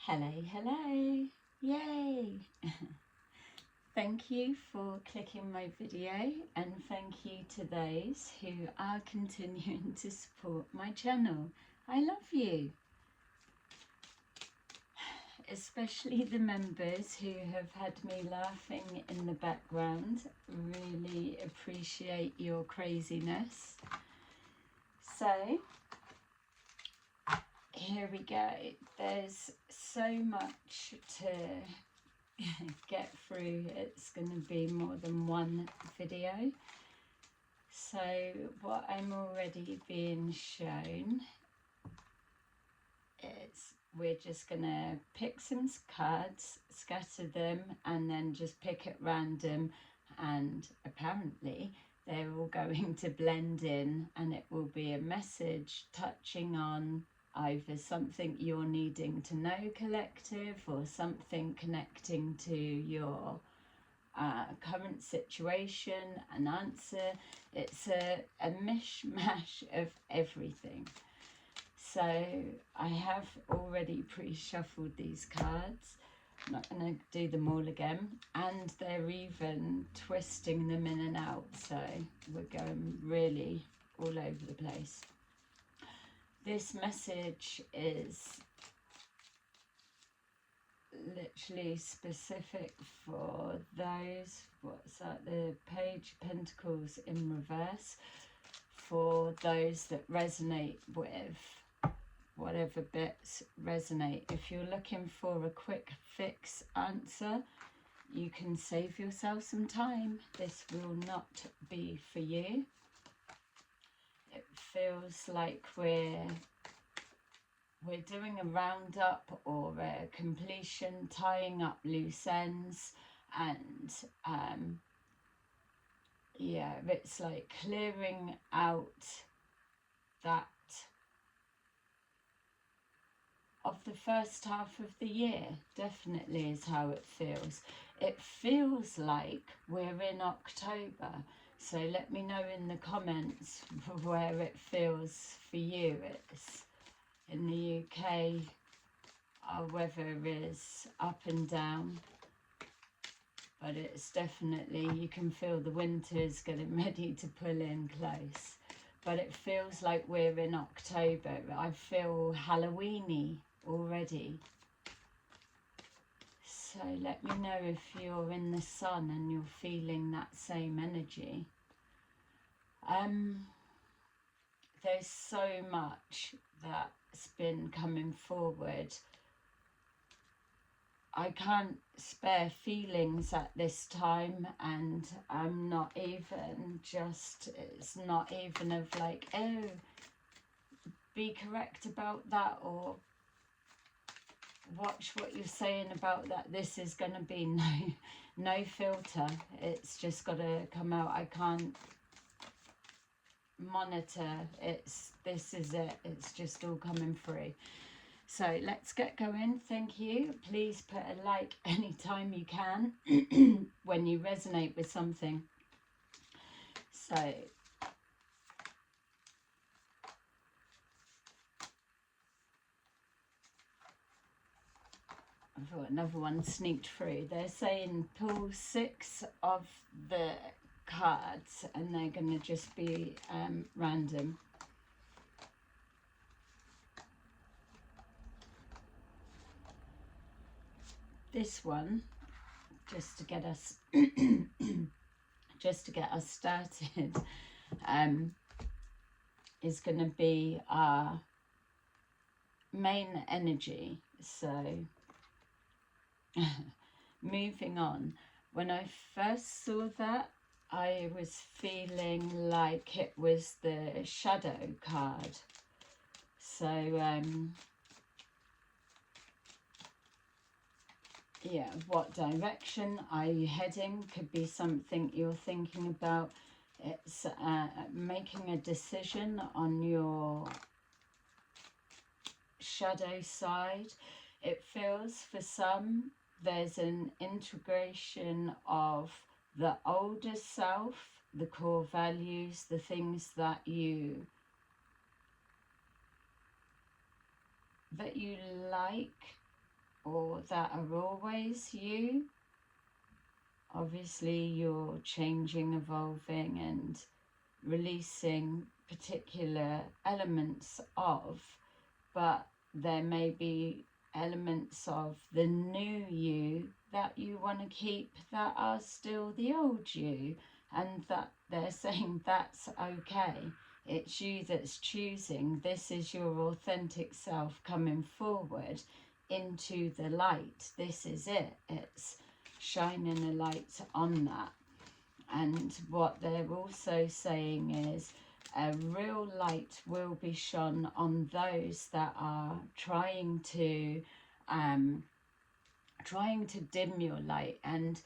Hello, hello, yay! Thank you for clicking my video, and thank you to those who are continuing to support my channel. I love you, especially the members who have had me laughing in the background. Really appreciate your craziness. So here we go. There's so much to get through. It's going to be more than one video. So what I'm already being shown is we're just going to pick some cards, scatter them, and then just pick at random, and apparently they're all going to blend in, and it will be a message touching on either something you're needing to know, collective, or something connecting to your current situation, an answer. It's a mishmash of everything. So I have already pre-shuffled these cards. I'm not going to do them all again, and they're even twisting them in and out, so we're going really all over the place. This message is literally specific for those, what's that, the Page of Pentacles in reverse, for those that resonate with whatever bits resonate. If you're looking for a quick fix answer, you can save yourself some time. This will not be for you. It feels like we're doing a roundup or a completion, tying up loose ends, and yeah, it's like clearing out that of the first half of the year. Definitely is how it feels. It feels like we're in October, so let me know in the comments where it feels for you. It's in the UK, our weather is up and down, but it's definitely, you can feel the winter's getting ready to pull in close. But it feels like we're in October. I feel Halloween-y already. So let me know if you're in the sun and you're feeling that same energy. There's so much that's been coming forward. I can't spare feelings at this time, and I'm not even just, it's not even of like, oh, be correct about that, or watch what you're saying about that. This is going to be no filter. It's just got to come out. I can't monitor. This is it. It's just all coming through. So let's get going. Thank you. Please put a like anytime you can when you resonate with something. So I thought another one sneaked through. They're saying pull 6 of the cards, and they're going to just be random. This one, just to get us started, is going to be our main energy. So moving on. When I first saw that, I was feeling like it was the shadow card. So yeah, what direction are you heading? Could be something you're thinking about. It's making a decision on your shadow side. It feels for some there's an integration of the older self, the core values, the things that you like, or that are always you. Obviously you're changing, evolving and releasing particular elements of, but there may be elements of the new you that you want to keep that are still the old you, and that they're saying that's okay. It's you that's choosing. This is your authentic self coming forward into the light. This is it. It's shining a light on that. And what they're also saying is a real light will be shone on those that are trying to dim your light. And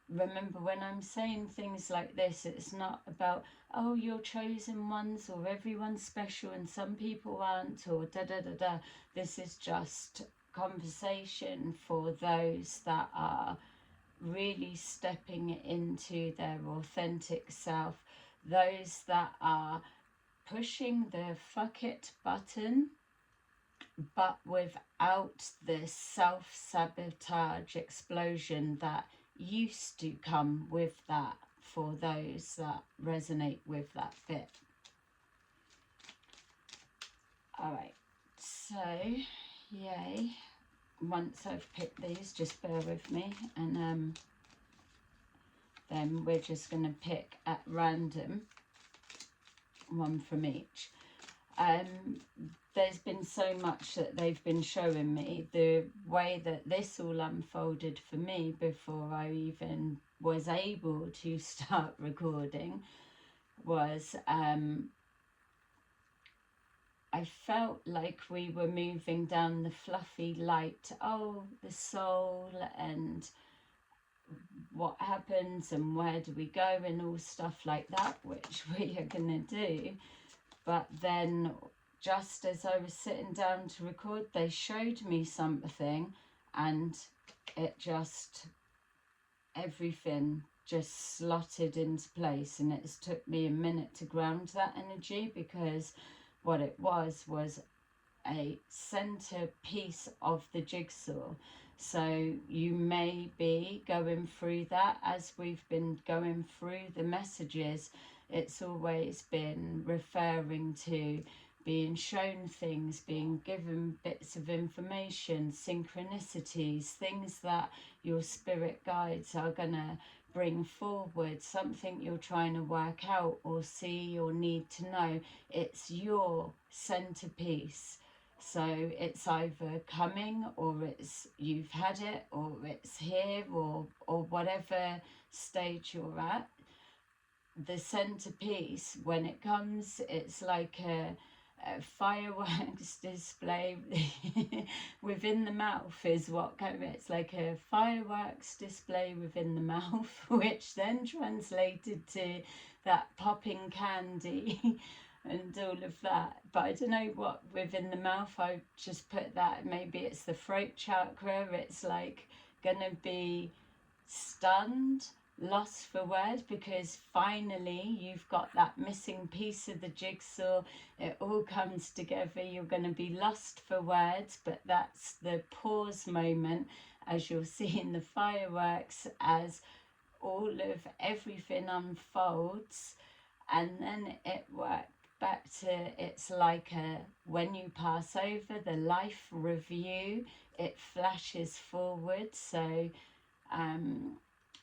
remember, when I'm saying things like this, it's not about, oh, you're chosen ones, or everyone's special and some people aren't, or da da da da. This is just conversation for those that are really stepping into their authentic self, those that are pushing the fuck it button, but without the self-sabotage explosion that used to come with that, for those that resonate with that bit. All right, so yay. Once I've picked these, just bear with me, and then we're just going to pick at random one from each. There's been so much that they've been showing me. The way that this all unfolded for me before I even was able to start recording was I felt like we were moving down the fluffy light, oh, the soul and what happens and where do we go and all stuff like that, which we are going to do. But then just as I was sitting down to record, they showed me something, and it just, everything just slotted into place, and it's took me a minute to ground that energy, because what it was a centerpiece of the jigsaw. So you may be going through that as we've been going through the messages. It's always been referring to being shown things, being given bits of information, synchronicities, things that your spirit guides are going to bring forward, something you're trying to work out or see or need to know. It's your centerpiece. So it's either coming, or it's you've had it, or it's here, or whatever stage you're at. The centerpiece, when it comes, it's like a fireworks display within the mouth is what comes. It's like a fireworks display within the mouth, which then translated to that popping candy and all of that. But I don't know what within the mouth, I just put that, maybe it's the throat chakra. It's like gonna be stunned, lost for words, because finally you've got that missing piece of the jigsaw. It all comes together. You're going to be lost for words, but that's the pause moment, as you'll see in the fireworks, as all of everything unfolds, and then it works back to, it's like when you pass over the life review, it flashes forward. So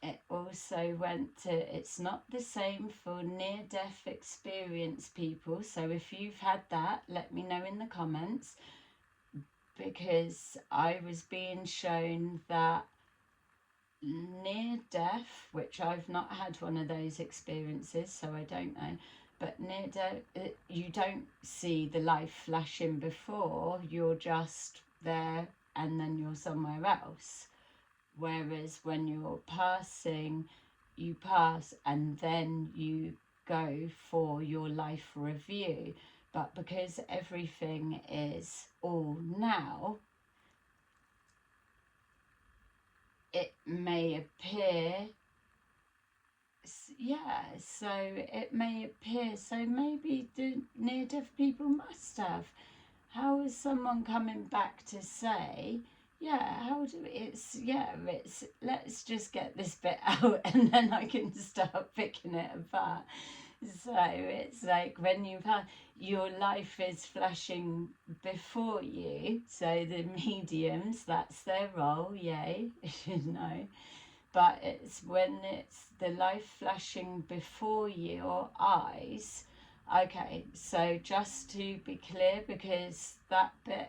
it also went to, it's not the same for near-death experience people. So if you've had that, let me know in the comments, because I was being shown that near-death, which I've not had one of those experiences, so I don't know, but near-death, you don't see the life flashing before, you're just there and then you're somewhere else. Whereas when you're passing, you pass and then you go for your life review. But because everything is all now, it may appear, yeah, so it may appear, so maybe the near-death people must have. How is someone coming back to say Yeah, how do it's let's just get this bit out and then I can start picking it apart. So it's like when you've had your life is flashing before you, so the mediums, that's their role, yay, you know. But it's when it's the life flashing before your eyes. Okay, so just to be clear, because that bit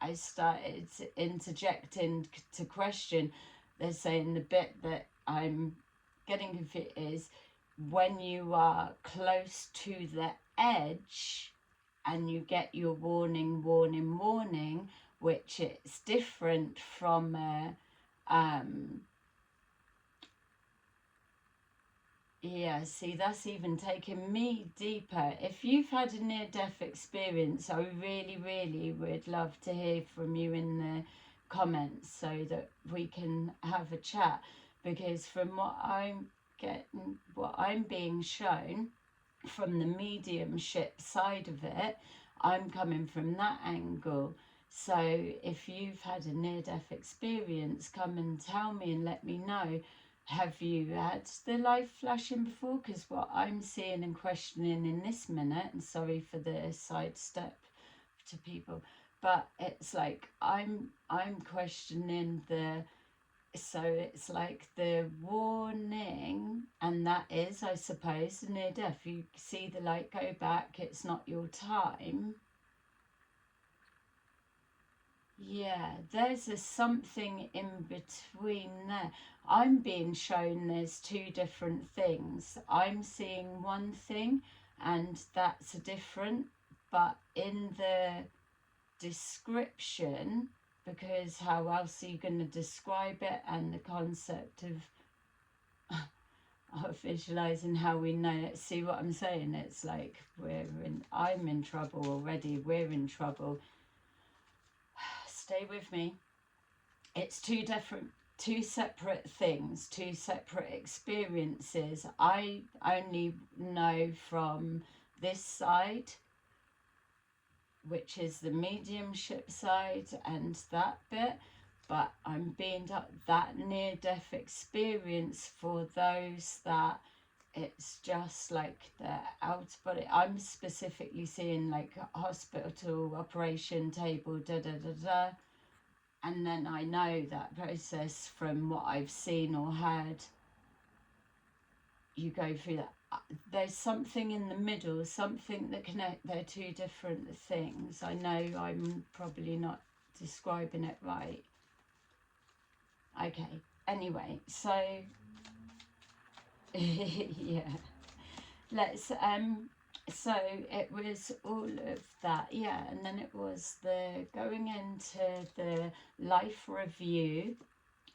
I started interjecting to question, they're saying the bit that I'm getting confused is when you are close to the edge and you get your warning, warning, warning, which it's different from yeah, see, that's even taken me deeper. If you've had a near-death experience, I really, really would love to hear from you in the comments so that we can have a chat. Because from what I'm getting, what I'm being shown from the mediumship side of it, I'm coming from that angle. So if you've had a near-death experience, come and tell me and let me know. Have you had the life flashing before? Because what I'm seeing and questioning in this minute, and sorry for the sidestep to people, but it's like I'm questioning the, so it's like the warning, and that is, I suppose, near death. You see the light go back, it's not your time. Yeah, there's a something in between there. I'm being shown there's two different things. I'm seeing one thing and that's different, but in the description, because how else are you going to describe it, and the concept of visualizing how we know it. See what I'm saying? It's like I'm in trouble already, we're in trouble. Stay with me. It's two separate things, two separate experiences. I only know from this side, which is the mediumship side, and that bit, but I'm being that near-death experience for those that it's just like the out body. I'm specifically seeing like a hospital operation table, da da da da, and then I know that process from what I've seen or heard. You go through that. There's something in the middle, something that connect. They're two different things. I know I'm probably not describing it right. Okay. Anyway, so yeah, let's so it was all of that, yeah, and then it was the going into the life review,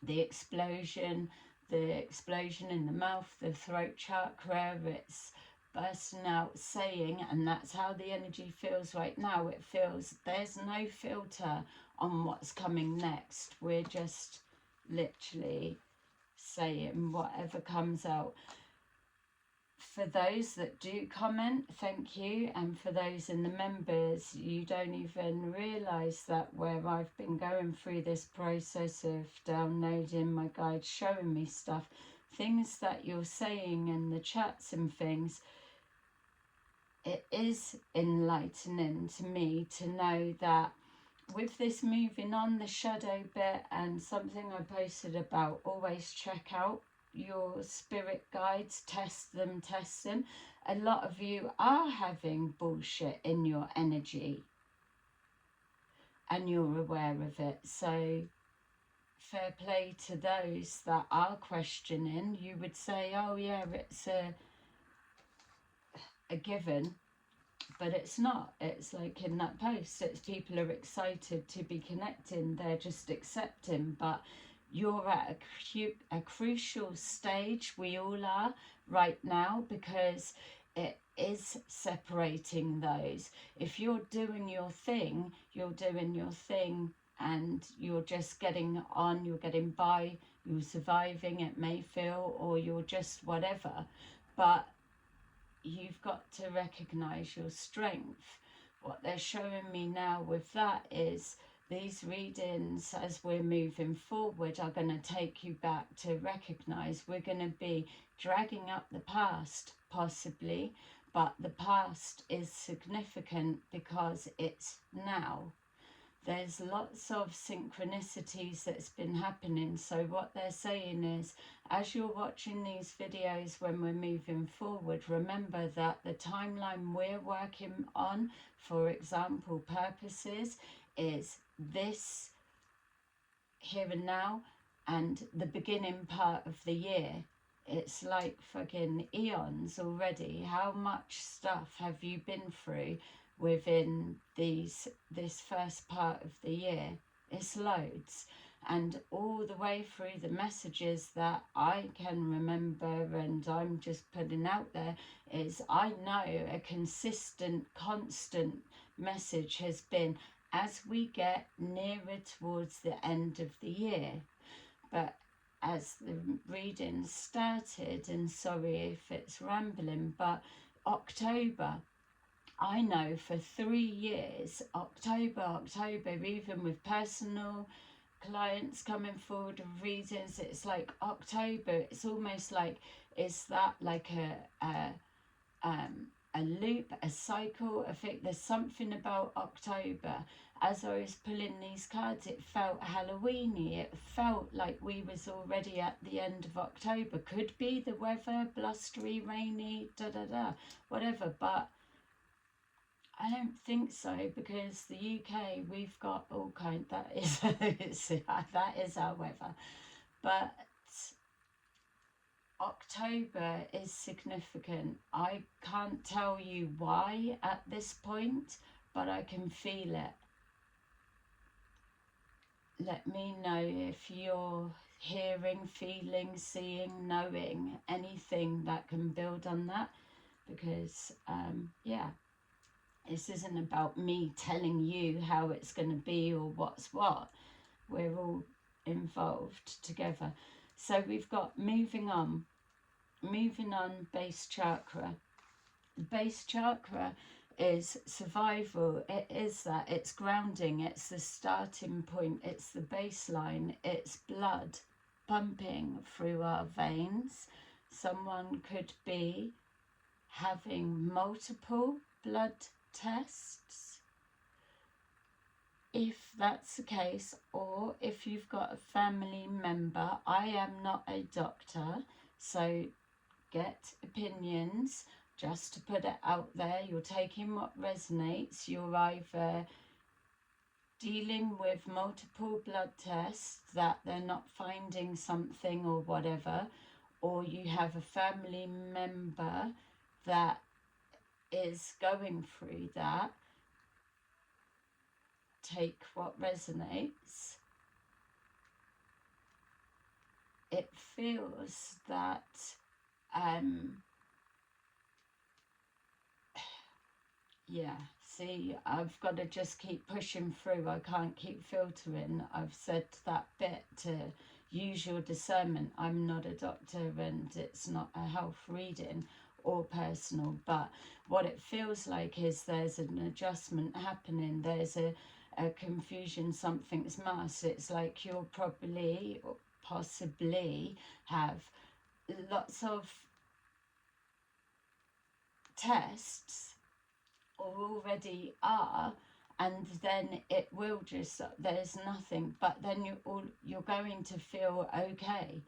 the explosion in the mouth, the throat chakra, it's bursting out saying, and that's how the energy feels right now. It feels there's no filter on what's coming next. We're just literally saying whatever comes out. For those that do comment, thank you. And for those in the members, you don't even realise that where I've been going through this process of downloading my guide, showing me stuff, things that you're saying in the chats and things, it is enlightening to me to know that with this moving on, the shadow bit, and something I posted about, always check out your spirit guides, test them. A lot of you are having bullshit in your energy and you're aware of it. So fair play to those that are questioning. You would say, oh yeah, it's a given. But it's not. It's like in that post, it's people are excited to be connecting, they're just accepting. But you're at a crucial stage, we all are right now, because it is separating those. If you're doing your thing, and you're just getting on, you're getting by, you're surviving, it may feel, or you're just whatever. But you've got to recognize your strength. What they're showing me now with that is these readings, as we're moving forward, are going to take you back to recognize we're going to be dragging up the past, possibly, but the past is significant because it's now. There's lots of synchronicities that's been happening. So what they're saying is, as you're watching these videos when we're moving forward, remember that the timeline we're working on, for example, purposes, is this here and now and the beginning part of the year. It's like fucking eons already. How much stuff have you been through within this first part of the year? It's loads. And all the way through the messages that I can remember, and I'm just putting out there, is I know a consistent, constant message has been, as we get nearer towards the end of the year. But as the reading started, and sorry if it's rambling, but October, I know for 3 years, October, even with personal clients coming forward with readings, it's like October, it's almost like, is that like a loop, a cycle? I think there's something about October. As I was pulling these cards, it felt Halloweeny. It felt like we was already at the end of October. Could be the weather, blustery, rainy, whatever, but I don't think so, because the UK, we've got all kind, that is our weather. But October is significant. I can't tell you why at this point, but I can feel it. Let me know if you're hearing, feeling, seeing, knowing anything that can build on that, because yeah, this isn't about me telling you how it's going to be or what's what. We're all involved together. So we've got moving on, base chakra. The base chakra is survival. It is that. It's grounding. It's the starting point. It's the baseline. It's blood pumping through our veins. Someone could be having multiple blood tests, if that's the case, or if you've got a family member. I am not a doctor, so get opinions. Just to put it out there, you're taking what resonates. You're either dealing with multiple blood tests that they're not finding something or whatever, or you have a family member that is going through that. Take what resonates. It feels that yeah, see, I've got to just keep pushing through. I can't keep filtering. I've said that bit to use your discernment. I'm not a doctor and it's not a health reading or personal, but what it feels like is there's an adjustment happening. There's a confusion, something's masked. It's like you'll probably or possibly have lots of tests, or already are, and then it will just, there's nothing, but then you're going to feel okay.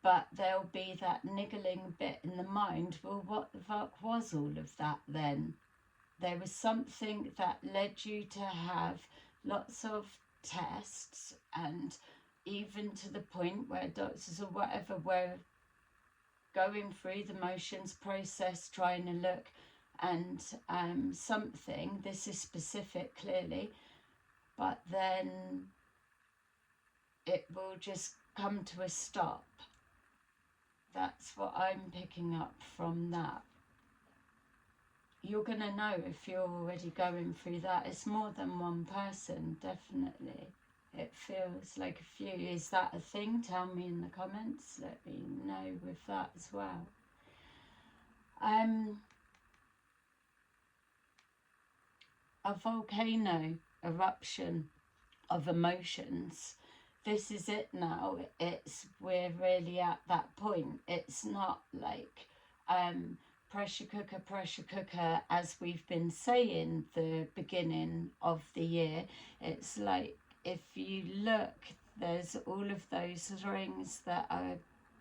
But there'll be that niggling bit in the mind, well, what the fuck was all of that then? There was something that led you to have lots of tests, and even to the point where doctors or whatever were going through the motions process, trying to look, and something, this is specific clearly, but then it will just come to a stop. That's what I'm picking up from that. You're going to know if you're already going through that. It's more than one person, definitely. It feels like a few. Is that a thing? Tell me in the comments. Let me know with that as well. A volcano eruption of emotions. This is it now. We're really at that point. It's not like pressure cooker, as we've been saying the beginning of the year. It's like, if you look, there's all of those rings that are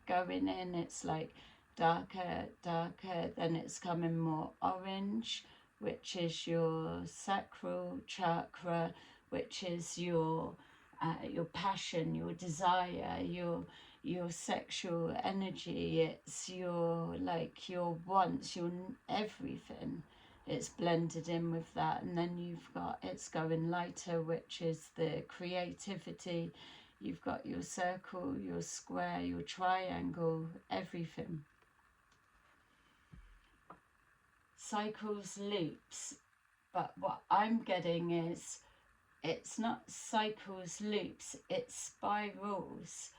going in. It's like darker, then it's coming more orange, which is your sacral chakra, which is your passion, your desire, your sexual energy. It's your wants, your everything. It's blended in with that. And then you've got, it's going lighter, which is the creativity. You've got your circle, your square, your triangle, everything. Cycles, loops. But what I'm getting is, it's not cycles, loops, it's spirals.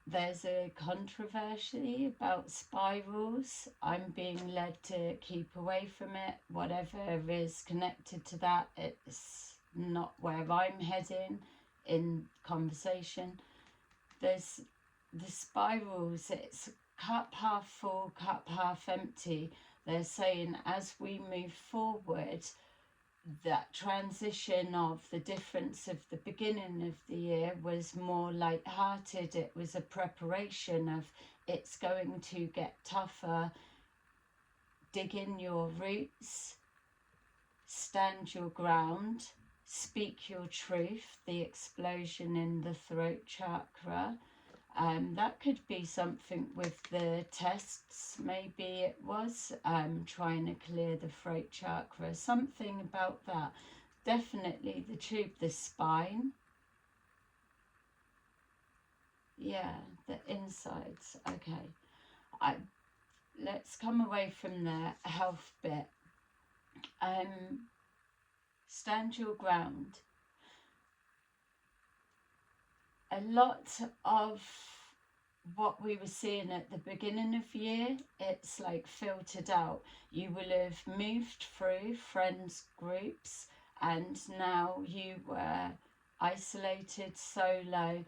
There's a controversy about spirals. I'm being led to keep away from it. Whatever is connected to that, it's not where I'm heading in conversation. There's the spirals, it's cup half full, cup half empty. They're saying as we move forward, that transition of the difference of the beginning of the year was more light-hearted. It was a preparation of, it's going to get tougher. Dig in your roots, stand your ground, speak your truth, the explosion in the throat chakra. That could be something with the tests, maybe it was trying to clear the throat chakra, something about that. Definitely the tube, the spine. Yeah, the insides. Okay, let's come away from the health bit. Stand your ground. A lot of what we were seeing at the beginning of the year, it's like filtered out. You will have moved through friends groups, and now you were isolated, solo.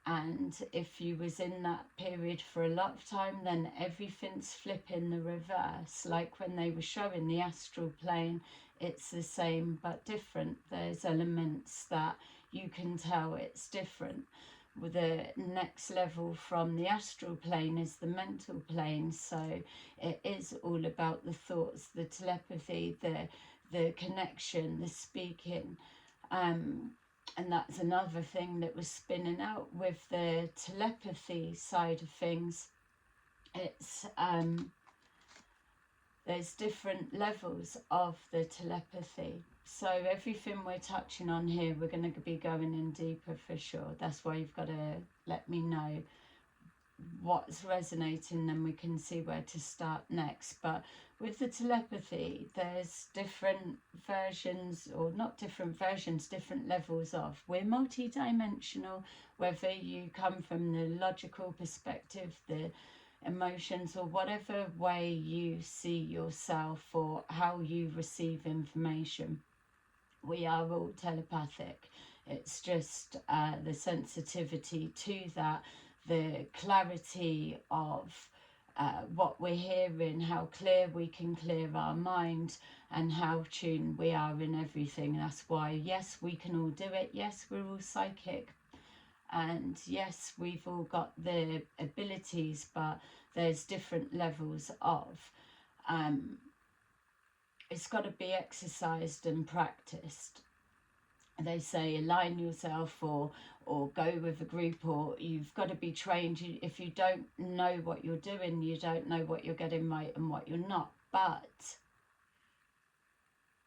And if you was in that period for a lot of time, then everything's flipping the reverse. Like when they were showing the astral plane, it's the same but different. There's elements that you can tell it's different. The next level from the astral plane is the mental plane. So it is all about the thoughts, the telepathy, the connection, the speaking. And that's another thing that was spinning out with the telepathy side of things. It's there's different levels of the telepathy. So everything we're touching on here, we're going to be going in deeper for sure. That's why you've got to let me know what's resonating, then we can see where to start next. But with the telepathy, there's different versions, or not different versions, different levels of. We're multi-dimensional, whether you come from the logical perspective, the emotions, or whatever way you see yourself or how you receive information. We are all telepathic. It's just the sensitivity to that, the clarity of what we're hearing, how clear we can clear our mind, and how tuned we are in everything. That's why, yes, we can all do it. Yes, we're all psychic. And yes, we've all got the abilities, but there's different levels of. It's got to be exercised and practiced. They say align yourself, or go with a group, or you've got to be trained. If you don't know what you're doing, you don't know what you're getting right and what you're not. But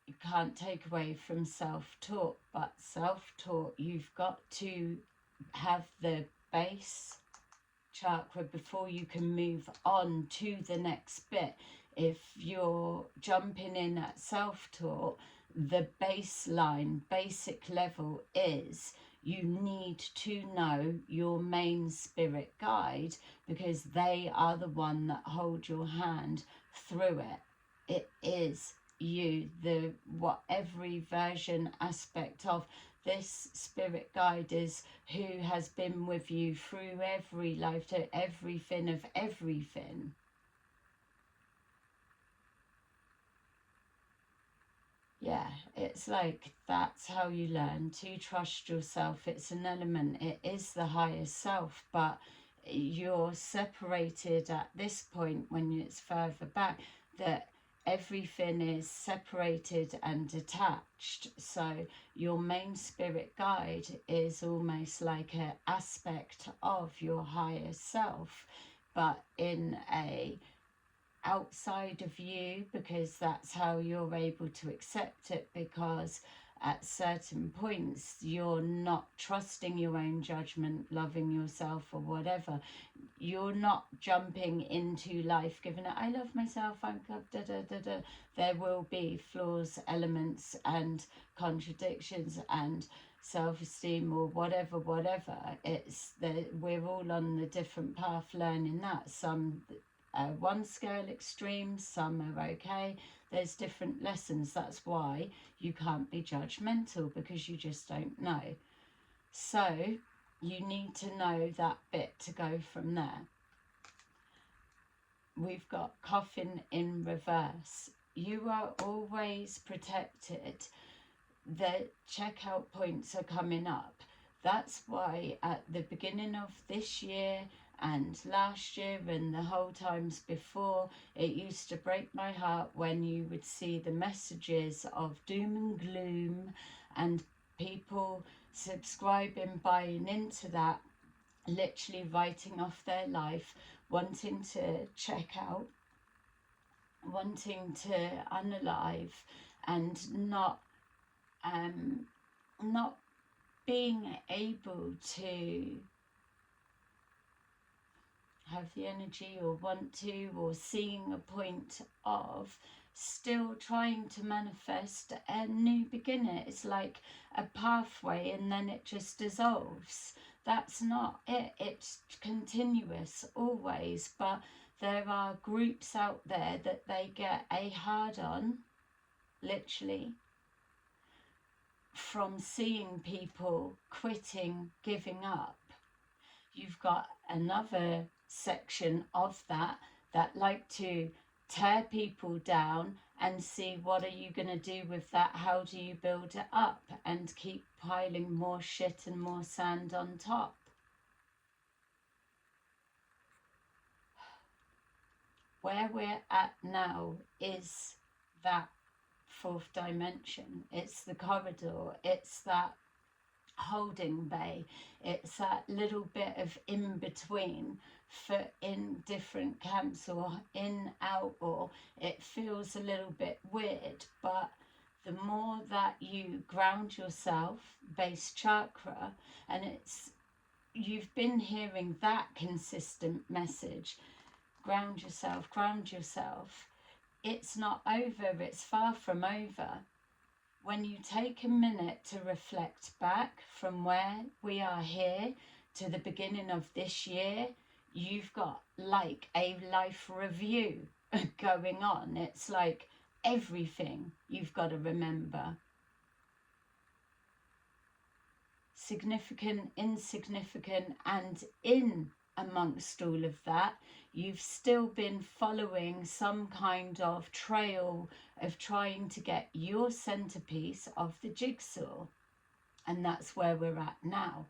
you can't take away from self-taught. But self-taught, you've got to have the base chakra before you can move on to the next bit. If you're jumping in at self-taught, the baseline, basic level is you need to know your main spirit guide, because they are the one that hold your hand through it. It is you, the what every version aspect of This spirit guide is who has been with you through every life, to everything of everything. Yeah, it's like that's how you learn to trust yourself. It's an element, it is the higher self, but you're separated at this point when it's further back, that everything is separated and detached. So your main spirit guide is almost like an aspect of your higher self, but in a outside of you, because that's how you're able to accept it, because at certain points you're not trusting your own judgment, loving yourself or whatever. You're not jumping into life giving it, I love myself, I'm da da da da. There will be flaws, elements and contradictions and self-esteem or whatever. It's that we're all on a different path learning that. Some one scale extremes, some are okay. There's different lessons. That's why you can't be judgmental, because you just don't know. So you need to know that bit to go from there. We've got coffin in reverse. You are always protected. The checkout points are coming up. That's why at the beginning of this year and last year and the whole times before, it used to break my heart when you would see the messages of doom and gloom and people subscribing, buying into that, literally writing off their life, wanting to check out, wanting to unalive, and not being able to have the energy or want to, or seeing a point of still trying to manifest a new beginning. It's like a pathway and then it just dissolves. That's not it. It's continuous always, but there are groups out there that they get a hard on, literally, from seeing people quitting, giving up. You've got another section of that like to tear people down and see what are you going to do with that, how do you build it up, and keep piling more shit and more sand on top. Where we're at now is that fourth dimension. It's the corridor, it's that holding bay, it's that little bit of in between for in different camps or in out, or it feels a little bit weird, but the more that you ground yourself, base chakra, and it's, you've been hearing that consistent message, ground yourself, ground yourself. It's not over, it's far from over. When you take a minute to reflect back from where we are here to the beginning of this year, you've got like a life review going on. It's like everything you've got to remember. Significant, insignificant, and in amongst all of that, you've still been following some kind of trail of trying to get your centerpiece of the jigsaw. And that's where we're at now.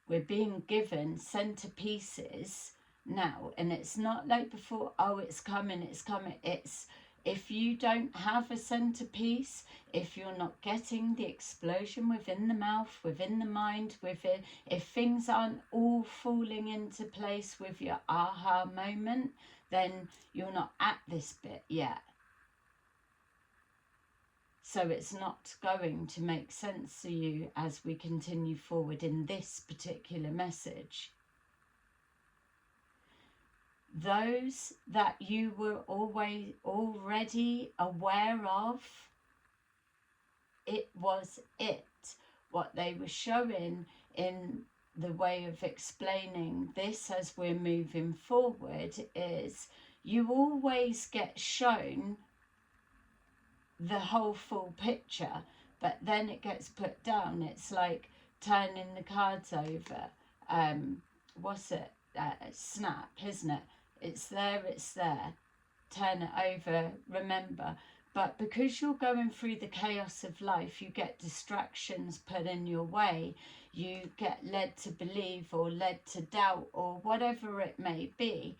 We're being given centerpieces now, and it's not like before, oh, it's coming, it's coming. It's, if you don't have a centerpiece, if you're not getting the explosion within the mouth, within the mind, within, if things aren't all falling into place with your aha moment, then you're not at this bit yet. So it's not going to make sense to you as we continue forward in this particular message. Those that you were already aware of, it was it. What they were showing in the way of explaining this as we're moving forward is you always get shown the whole full picture, but then it gets put down. It's like turning the cards over. What's it? Snap, isn't it? It's there, it's there. Turn it over, remember. But because you're going through the chaos of life, you get distractions put in your way. You get led to believe or led to doubt or whatever it may be.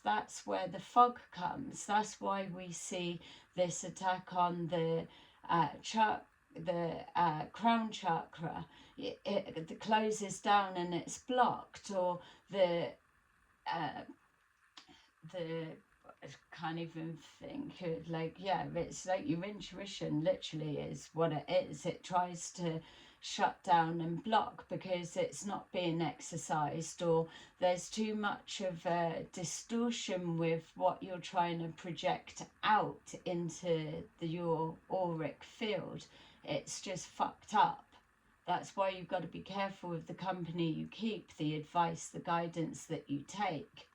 That's where the fog comes. That's why we see this attack on the crown chakra. It closes down and it's blocked, or the I can't even think, it's like your intuition literally is what it is. It tries to shut down and block because it's not being exercised, or there's too much of a distortion with what you're trying to project out into your auric field. It's just fucked up. That's why you've got to be careful with the company you keep, the advice, the guidance that you take,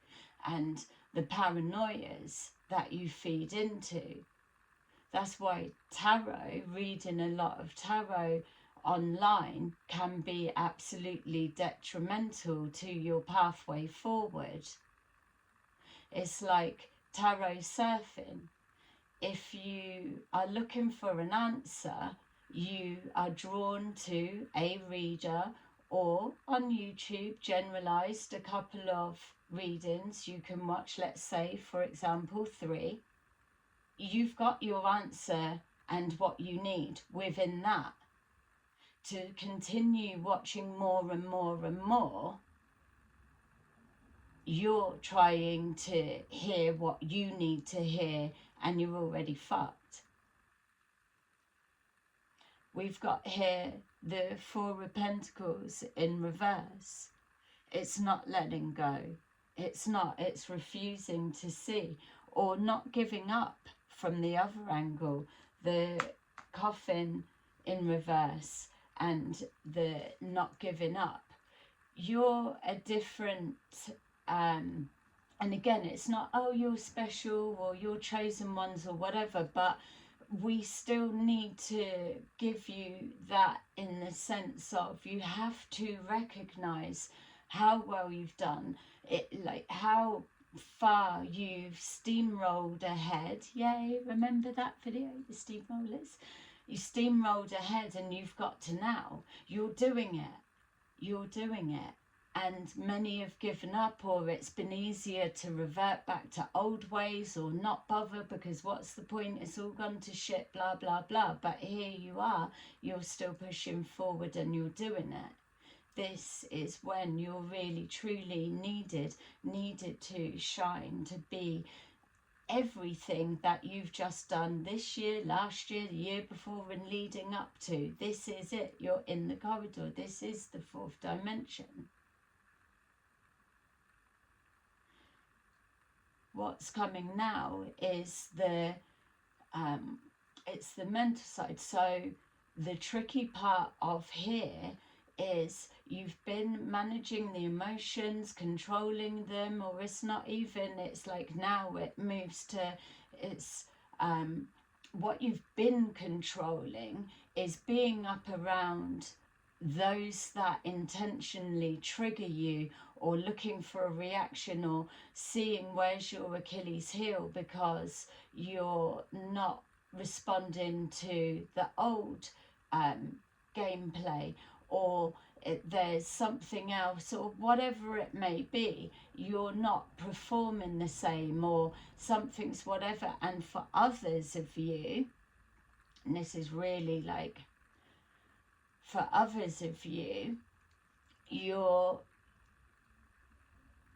and the paranoias that you feed into. That's why tarot, reading a lot of tarot online, can be absolutely detrimental to your pathway forward. It's like tarot surfing. If you are looking for an answer, you are drawn to a reader, or on YouTube, generalized, a couple of readings you can watch, let's say, for example, 3. You've got your answer and what you need within that. To continue watching more and more and more, you're trying to hear what you need to hear, and you're already fucked. We've got here the 4 of Pentacles in reverse. It's not letting go. It's not. It's refusing to see, or not giving up from the other angle. The Coffin in reverse and the not giving up. You're a different, and again, it's not, oh, you're special or you're chosen ones or whatever, but we still need to give you that, in the sense of you have to recognize how well you've done it, like how far you've steamrolled ahead. Yay, remember that video, the steamrollers? You steamrolled ahead and you've got to now. You're doing it. And many have given up, or it's been easier to revert back to old ways or not bother because what's the point? It's all gone to shit, blah, blah, blah. But here you are, you're still pushing forward and you're doing it. This is when you're really, truly needed to shine, to be everything that you've just done this year, last year, the year before, and leading up to. This is it. You're in the corridor. This is the 4th dimension. What's coming now is it's the mental side. So the tricky part of here is you've been managing the emotions, controlling them, or it's not even, it's like now it moves to, it's what you've been controlling is being up around those that intentionally trigger you, or looking for a reaction, or seeing where's your Achilles heel because you're not responding to the old gameplay, or there's something else, or whatever it may be. You're not performing the same, or something's whatever. And for others of you, and this is really like, for others of you, you're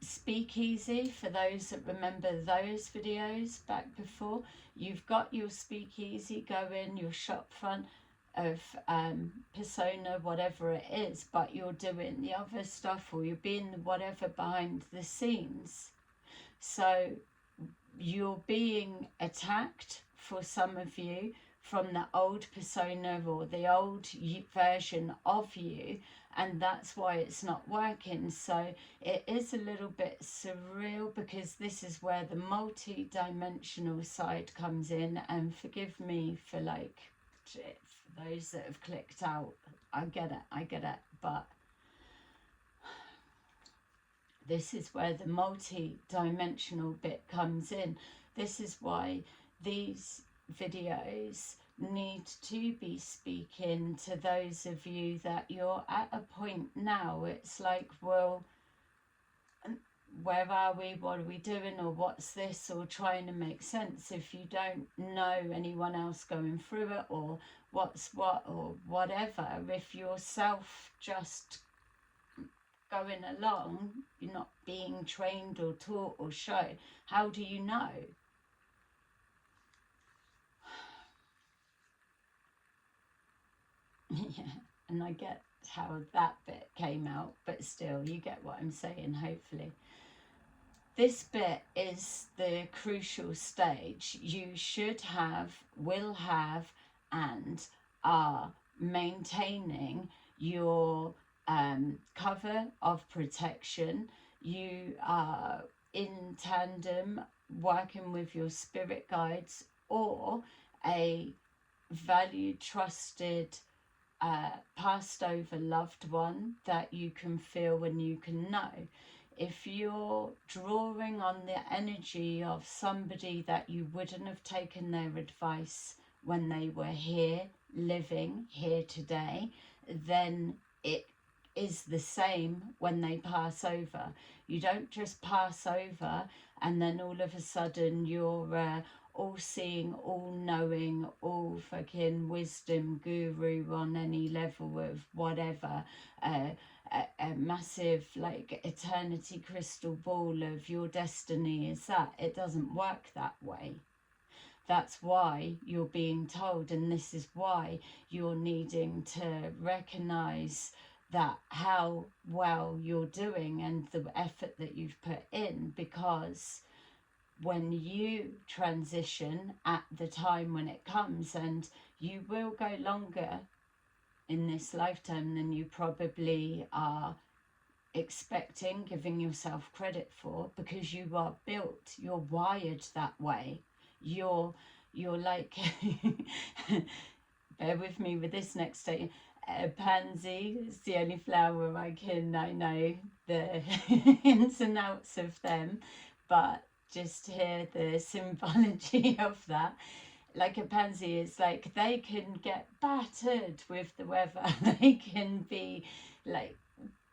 speakeasy. For those that remember those videos back before, you've got your speakeasy going, your shop front of persona, whatever it is, but you're doing the other stuff, or you're being whatever behind the scenes. So you're being attacked, for some of you, from the old persona or the old version of you, and that's why it's not working. So it is a little bit surreal, because this is where the multi-dimensional side comes in. And forgive me for like For those that have clicked out, I get it, but this is where the multi-dimensional bit comes in. This is why these videos need to be speaking to those of you that you're at a point now. It's like, well, where are we, what are we doing, or what's this, or trying to make sense if you don't know anyone else going through it, or what's what, or whatever. If yourself just going along, you're not being trained or taught or shown, how do you know? Yeah, and I get how that bit came out, but still, you get what I'm saying, hopefully. This bit is the crucial stage. You should have, will have, and are maintaining your cover of protection. You are in tandem working with your spirit guides or a valued, trusted, passed over loved one that you can feel and you can know. If you're drawing on the energy of somebody that you wouldn't have taken their advice when they were here, living here today, then it is the same when they pass over. You don't just pass over and then all of a sudden you're all-seeing, all-knowing, all fucking wisdom guru on any level of whatever, a massive like eternity crystal ball of your destiny is that. It doesn't work that way. That's why you're being told, and this is why you're needing to recognize that how well you're doing and the effort that you've put in, because when you transition at the time when it comes, and you will go longer in this lifetime than you probably are expecting, giving yourself credit for, because you are built, you're wired that way. You're like bear with me with this next statement. A pansy is the only flower I know the ins and outs of them, but just hear the symbology of that. Like a pansy is like, they can get battered with the weather. They can be like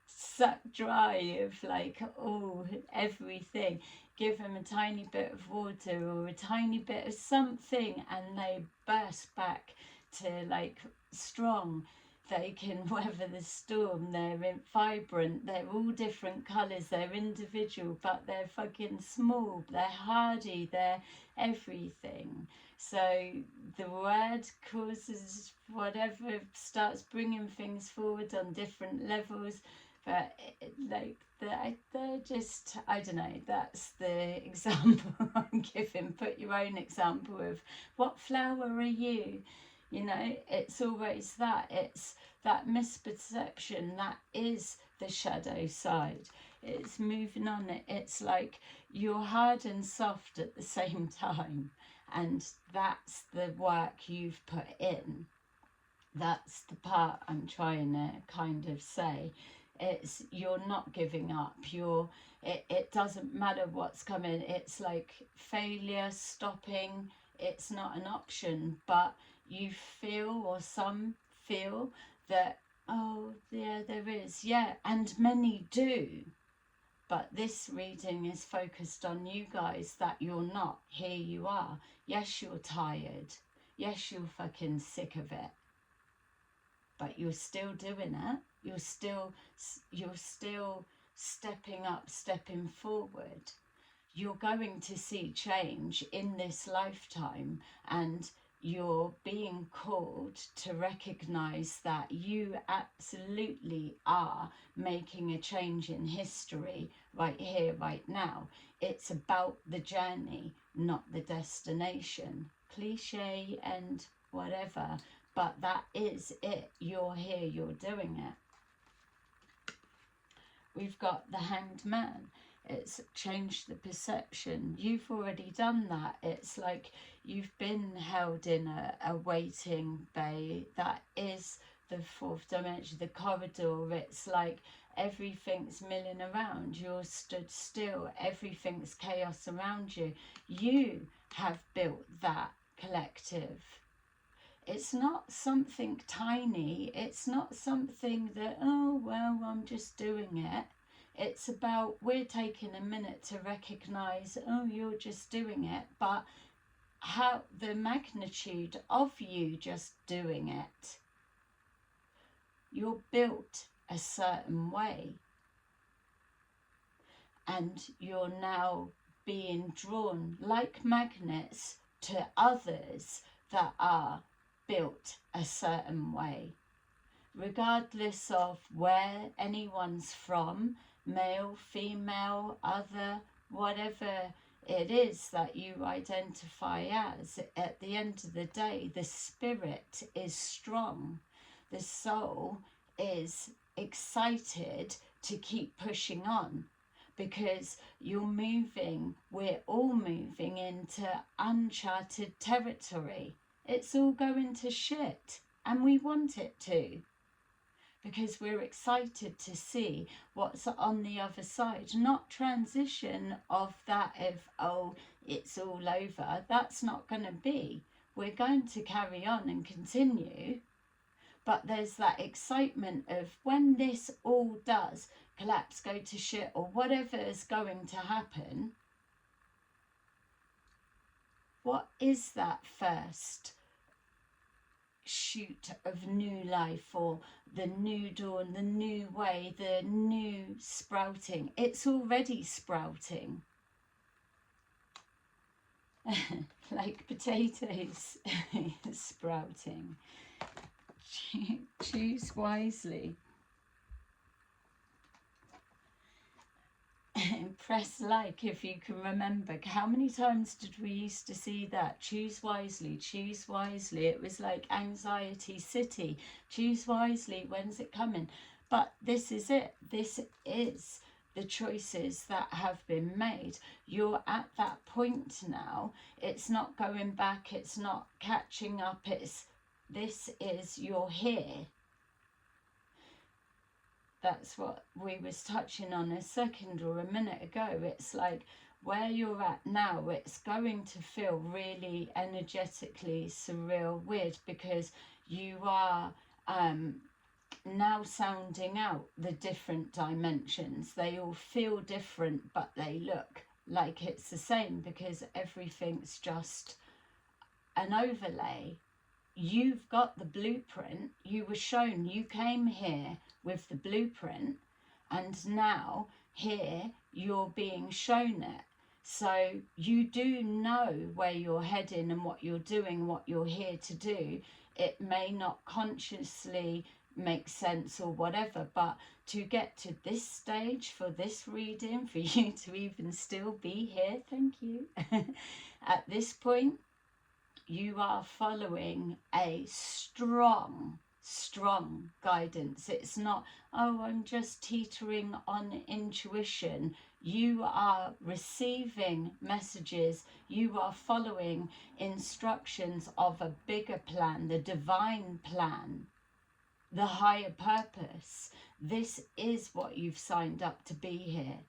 sucked dry of like, oh, everything. Give them a tiny bit of water or a tiny bit of something and they burst back to like strong. They can weather the storm. They're vibrant. They're all different colours. They're individual, but they're fucking small. They're hardy. They're everything. So the word causes whatever, starts bringing things forward on different levels. But like they're just, I don't know, that's the example I'm giving. Put your own example of what flower are you? You know, it's always that. It's that misperception. That is the shadow side. It's moving on. It's like you're hard and soft at the same time. And that's the work you've put in. That's the part I'm trying to kind of say. It's you're not giving up. It doesn't matter what's coming. It's like failure, stopping. It's not an option, but you feel, or some feel, that, oh yeah, there is, yeah, and many do. But this reading is focused on you guys, that you're not. Here you are. Yes, you're tired. Yes, you're fucking sick of it. But you're still doing it. You're still stepping up, stepping forward. You're going to see change in this lifetime, and you're being called to recognize that you absolutely are making a change in history right here, right now. It's about the journey, not the destination. Cliche and whatever, but that is it. You're here, you're doing it. We've got the Hanged Man. It's changed the perception. You've already done that. It's like you've been held in a waiting bay. That is the fourth dimension, the corridor. It's like everything's milling around. You're stood still. Everything's chaos around you. You have built that collective. It's not something tiny. It's not something that, oh, well, I'm just doing it. It's about, we're taking a minute to recognize, oh, you're just doing it. But how the magnitude of you just doing it. You're built a certain way. And you're now being drawn like magnets to others that are built a certain way, regardless of where anyone's from, male, female, other, whatever it is that you identify as. At the end of the day, the spirit is strong. The soul is excited to keep pushing on, because you're moving, we're all moving into uncharted territory. It's all going to shit, and we want it to, because we're excited to see what's on the other side. Not transition of that of, oh, it's all over. That's not going to be. We're going to carry on and continue, but there's that excitement of when this all does collapse, go to shit, or whatever is going to happen, what is that first shoot of new life, or the new dawn, the new way, the new sprouting? It's already sprouting. Like potatoes sprouting. Choose wisely. Press like if you can remember. How many times did we used to see that? Choose wisely, choose wisely. It was like Anxiety City. Choose wisely, when's it coming? But this is it. This is the choices that have been made. You're at that point now. It's not going back. It's not catching up. This is, you're here. That's what we was touching on a second or a minute ago. It's like where you're at now, it's going to feel really energetically surreal, weird, because you are now sounding out the different dimensions. They all feel different, but they look like it's the same, because everything's just an overlay. You've got the blueprint. You were shown, you came here with the blueprint, and now here you're being shown it. So you do know where you're heading and what you're doing, what you're here to do. It may not consciously make sense or whatever, but to get to this stage for this reading, for you to even still be here, thank you, at this point, you are following a strong guidance. It's not, oh, I'm just teetering on intuition. You are receiving messages. You are following instructions of a bigger plan, the divine plan, the higher purpose. This is what you've signed up to be here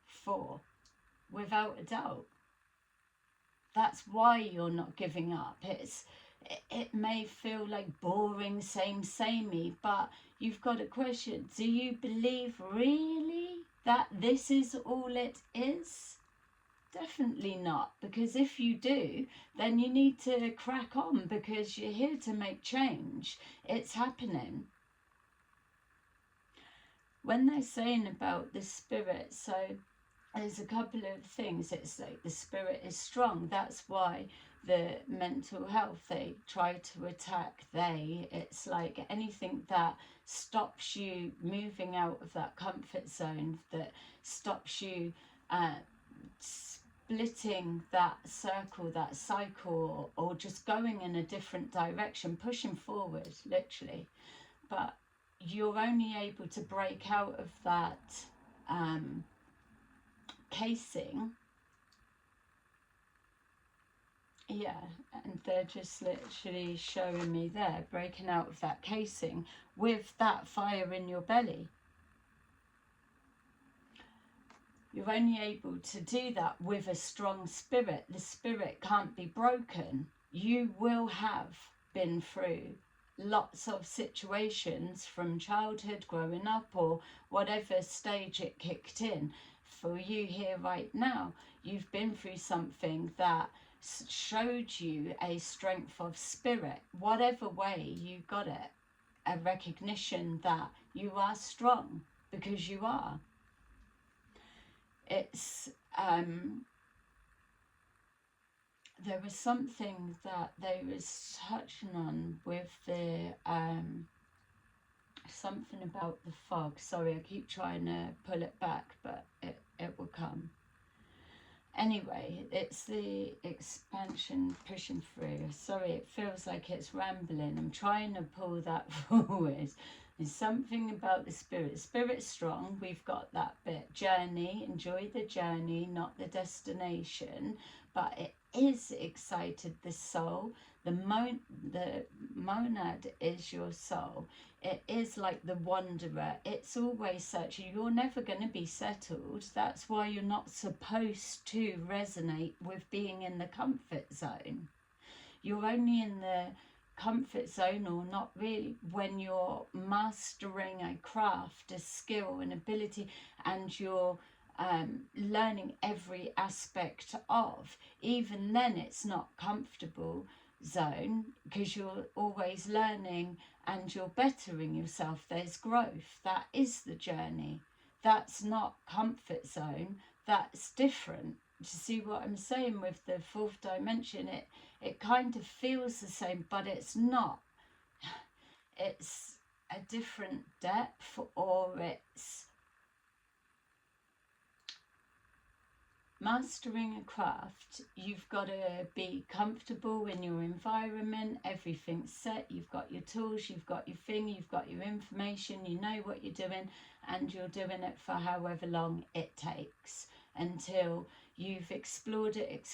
for, without a doubt. That's why you're not giving up. It may feel like boring, samey, but you've got a question. Do you believe really that this is all it is? Definitely not, because if you do, then you need to crack on, because you're here to make change. It's happening. When they're saying about the spirit, so there's a couple of things. It's like the spirit is strong. That's why the mental health, they try to attack. It's like anything that stops you moving out of that comfort zone, that stops you splitting that circle, that cycle, or just going in a different direction, pushing forward, literally. But you're only able to break out of that casing. Yeah, and they're just literally showing me there, breaking out of that casing with that fire in your belly. You're only able to do that with a strong spirit. The spirit can't be broken. You will have been through lots of situations from childhood, growing up, or whatever stage it kicked in. For you here right now, you've been through something that showed you a strength of spirit, whatever way you got it, a recognition that you are strong, because you are. It's there was something that they was touching on with the something about the fog. Sorry, I keep trying to pull it back, but it will come. Anyway, it's the expansion pushing through. Sorry, it feels like it's rambling. I'm trying to pull that forward. There's something about the spirit. Spirit's strong. We've got that bit. Journey. Enjoy the journey, not the destination. But it is excited the soul. The monad is your soul. It is like the wanderer. It's always searching. You're never going to be settled. That's why you're not supposed to resonate with being in the comfort zone. You're only in the comfort zone, or not really, when you're mastering a craft, a skill, an ability, and you're learning every aspect of. Even then it's not comfortable zone, because you're always learning and you're bettering yourself. There's growth. That is the journey. That's not comfort zone. That's different. Do you see what I'm saying with the fourth dimension? It kind of feels the same, but it's not. It's a different depth, or it's mastering a craft. You've got to be comfortable in your environment. Everything's set. You've got your tools, you've got your thing, you've got your information, you know what you're doing, and you're doing it for however long it takes, until you've explored it,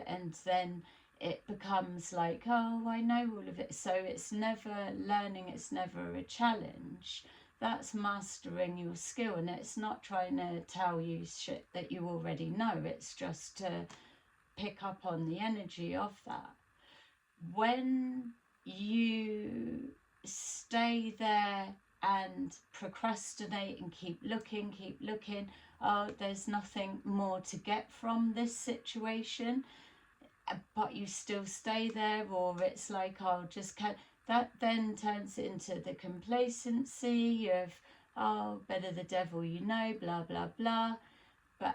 and then it becomes like, oh, I know all of it. So it's never learning, it's never a challenge. That's mastering your skill, and it's not trying to tell you shit that you already know. It's just to pick up on the energy of that. When you stay there and procrastinate and keep looking, oh, there's nothing more to get from this situation, but you still stay there, or it's like, I'll just that then turns into the complacency of, oh, better the devil you know, blah blah blah.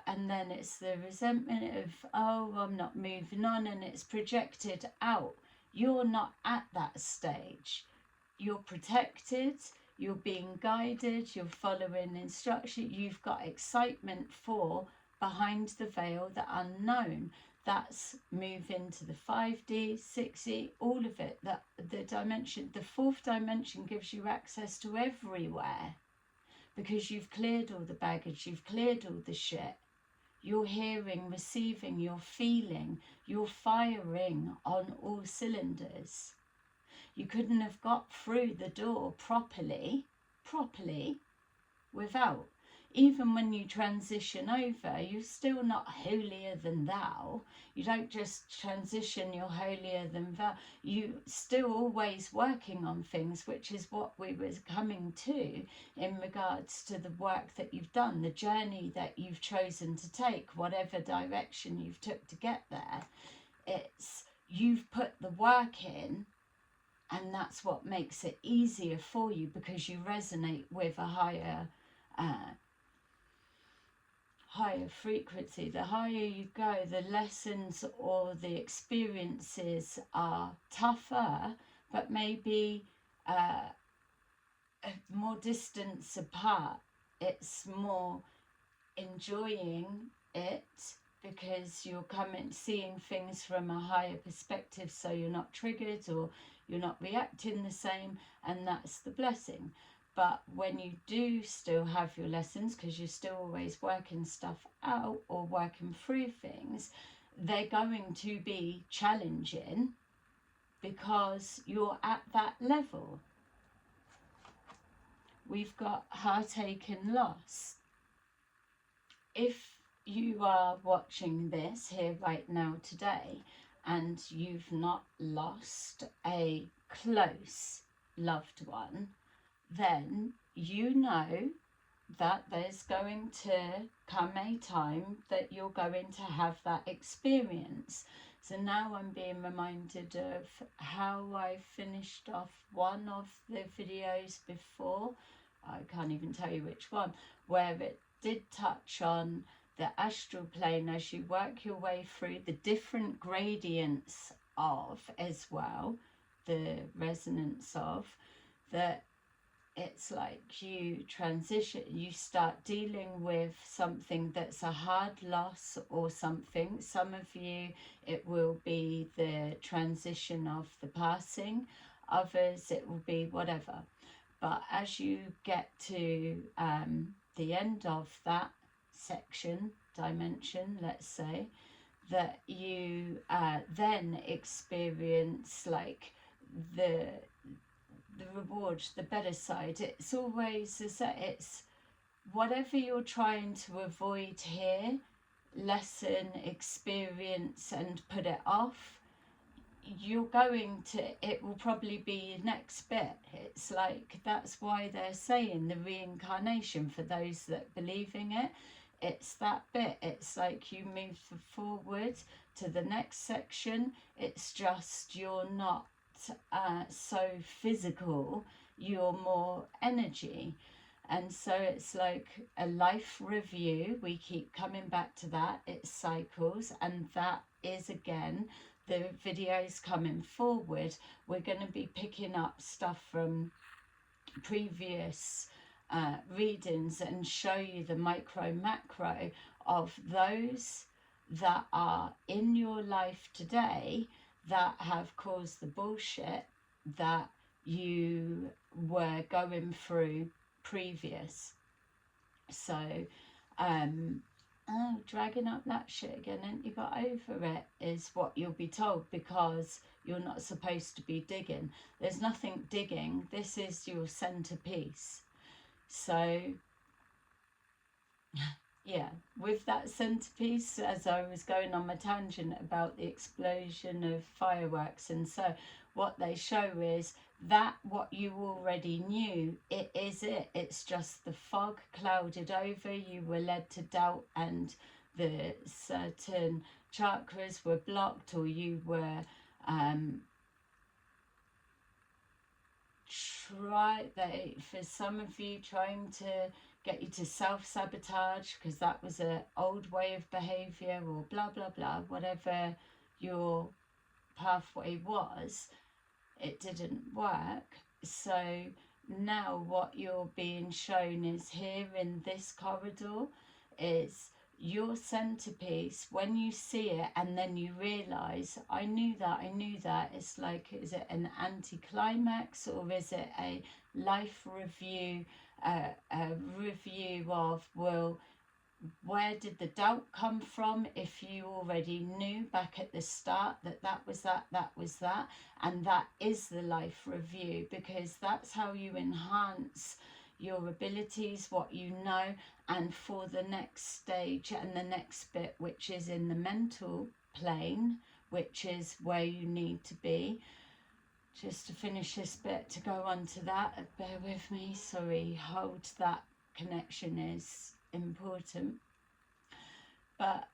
And then it's the resentment of, oh, I'm not moving on, and it's projected out. You're not at that stage. You're protected, you're being guided, you're following instruction, you've got excitement for behind the veil, the unknown. That's move into the 5D, 6D, all of it. The dimension, the fourth dimension gives you access to everywhere, because you've cleared all the baggage, you've cleared all the shit. You're hearing, receiving, you're feeling, you're firing on all cylinders. You couldn't have got through the door properly, without. Even when you transition over, you're still not holier than thou. You don't just transition, you're holier than thou. You still always working on things, which is what we were coming to in regards to the work that you've done, the journey that you've chosen to take, whatever direction you've took to get there. It's, you've put the work in, and that's what makes it easier for you, because you resonate with a higher frequency. The higher you go, the lessons or the experiences are tougher, but maybe more distance apart. It's more enjoying it, because you're seeing things from a higher perspective, so you're not triggered, or you're not reacting the same, and that's the blessing. But when you do still have your lessons, because you're still always working stuff out or working through things, they're going to be challenging because you're at that level. We've got heartache and loss. If you are watching this here right now today and you've not lost a close loved one, then you know that there's going to come a time that you're going to have that experience. So now I'm being reminded of how I finished off one of the videos before, I can't even tell you which one, where it did touch on the astral plane as you work your way through the different gradients of, as well, the resonance of, that it's like you transition, you start dealing with something that's a hard loss or something. Some of you, it will be the transition of the passing. Others, it will be whatever. But as you get to the end of that section, dimension, let's say, that you then experience like the reward, the better side. It's always, it's whatever you're trying to avoid here, lesson, experience, and put it off, you're going to, it will probably be your next bit. It's like, that's why they're saying the reincarnation, for those that believe in it. It's that bit. It's like you move forward to the next section. It's just you're not so physical, you're more energy. And so it's like a life review. We keep coming back to that. It's cycles, and that is again the videos coming forward. We're going to be picking up stuff from previous readings and show you the micro macro of those that are in your life today that have caused the bullshit that you were going through previous. So dragging up that shit again, and you got over it, is what you'll be told, because you're not supposed to be digging. There's nothing digging. This is your centerpiece. So yeah, with that centerpiece, as I was going on my tangent about the explosion of fireworks, and so what they show is that what you already knew, it is it. It's just the fog clouded over. You were led to doubt, and the certain chakras were blocked, or you were for some of you, trying to get you to self-sabotage, because that was an old way of behaviour, or blah blah blah, whatever your pathway was, it didn't work. So now what you're being shown is here in this corridor is your centerpiece. When you see it and then you realize, I knew that, it's like, is it an anticlimax, or is it a life review, a review of, well, where did the doubt come from? If you already knew back at the start that that was that, and that is the life review, because that's how you enhance your abilities, what you know, and for the next stage and the next bit, which is in the mental plane, which is where you need to be. Just to finish this bit, to go on to that, bear with me, sorry, hold that connection is important. But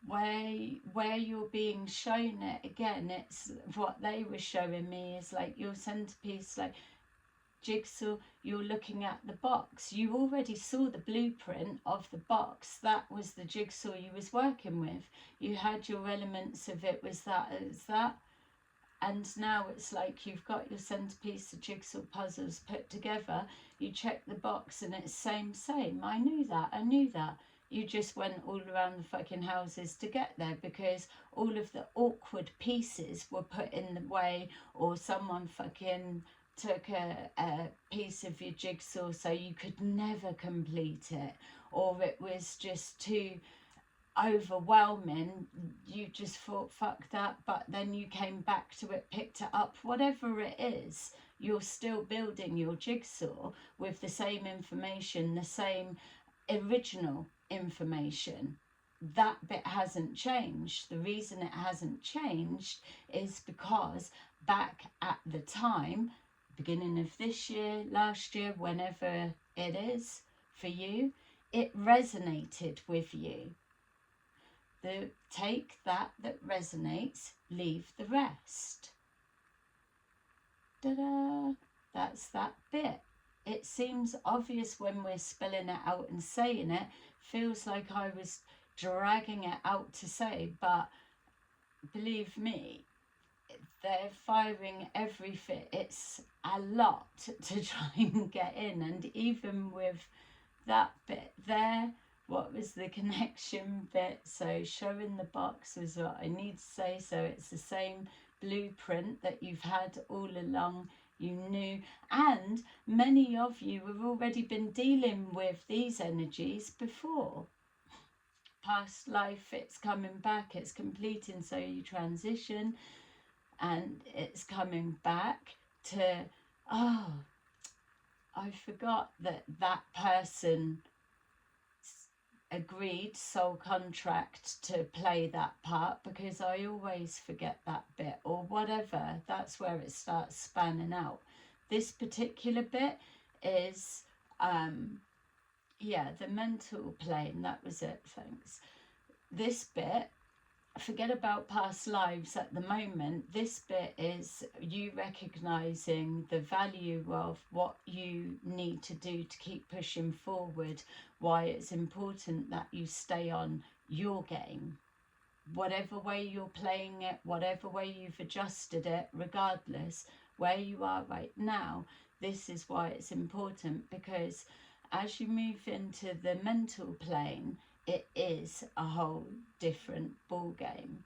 where you're being shown it again, it's what they were showing me is like your centerpiece, like jigsaw. You're looking at the box, you already saw the blueprint of the box. That was the jigsaw you was working with. You had your elements of it, was that, and now it's like you've got your centerpiece, the jigsaw puzzles put together. You check the box and it's same. I knew that. You just went all around the fucking houses to get there, because all of the awkward pieces were put in the way, or someone fucking took a piece of your jigsaw so you could never complete it, or it was just too overwhelming, you just thought fuck that, but then you came back to it, picked it up, whatever it is, you're still building your jigsaw with the same information, the same original information. That bit hasn't changed. The reason it hasn't changed is because back at the time, beginning of this year, last year, whenever it is for you, it resonated with you. Take that resonates, leave the rest. Ta-da! That's that bit. It seems obvious when we're spelling it out and saying it. Feels like I was dragging it out to say, but believe me, they're firing everything. It's a lot to try and get in, and even with that bit there, what was the connection bit? So showing the box was what I need to say. So it's the same blueprint that you've had all along, you knew, and many of you have already been dealing with these energies before. Past life, it's coming back, it's completing, so you transition and it's coming back to, oh, I forgot that person agreed, soul contract, to play that part, because I always forget that bit or whatever. That's where it starts spanning out. This particular bit is the mental plane. That was it, thanks. This bit, forget about past lives at the moment. This bit is you recognizing the value of what you need to do to keep pushing forward, why it's important that you stay on your game, whatever way you're playing it, whatever way you've adjusted it, regardless where you are right now. This is why it's important, because as you move into the mental plane, it is a whole different ball game.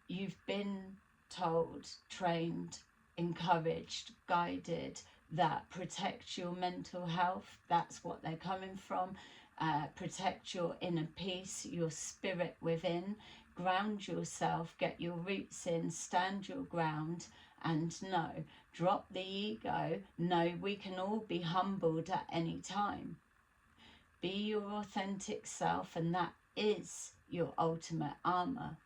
You've been told, trained, encouraged, guided that protect your mental health. That's what they're coming from. Protect your inner peace, your spirit within. Ground yourself, get your roots in, stand your ground, and know. Drop the ego. Know we can all be humbled at any time. Be your authentic self, and that is your ultimate armor.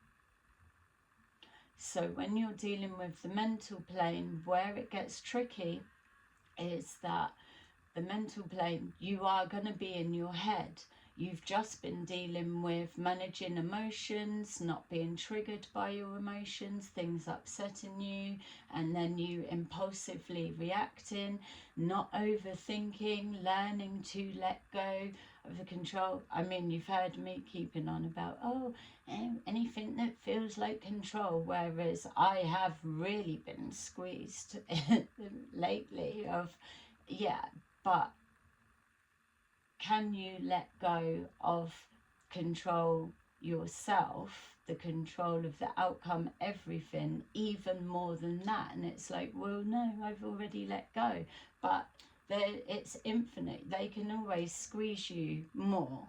So when you're dealing with the mental plane, where it gets tricky is that the mental plane, you are going to be in your head. You've just been dealing with managing emotions, not being triggered by your emotions, things upsetting you, and then you impulsively reacting, not overthinking, learning to let go of the control. I mean, you've heard me keeping on about, anything that feels like control, whereas I have really been squeezed lately of, but can you let go of control yourself, the control of the outcome, everything, even more than that? And it's like, well, no, I've already let go. But it's infinite. They can always squeeze you more.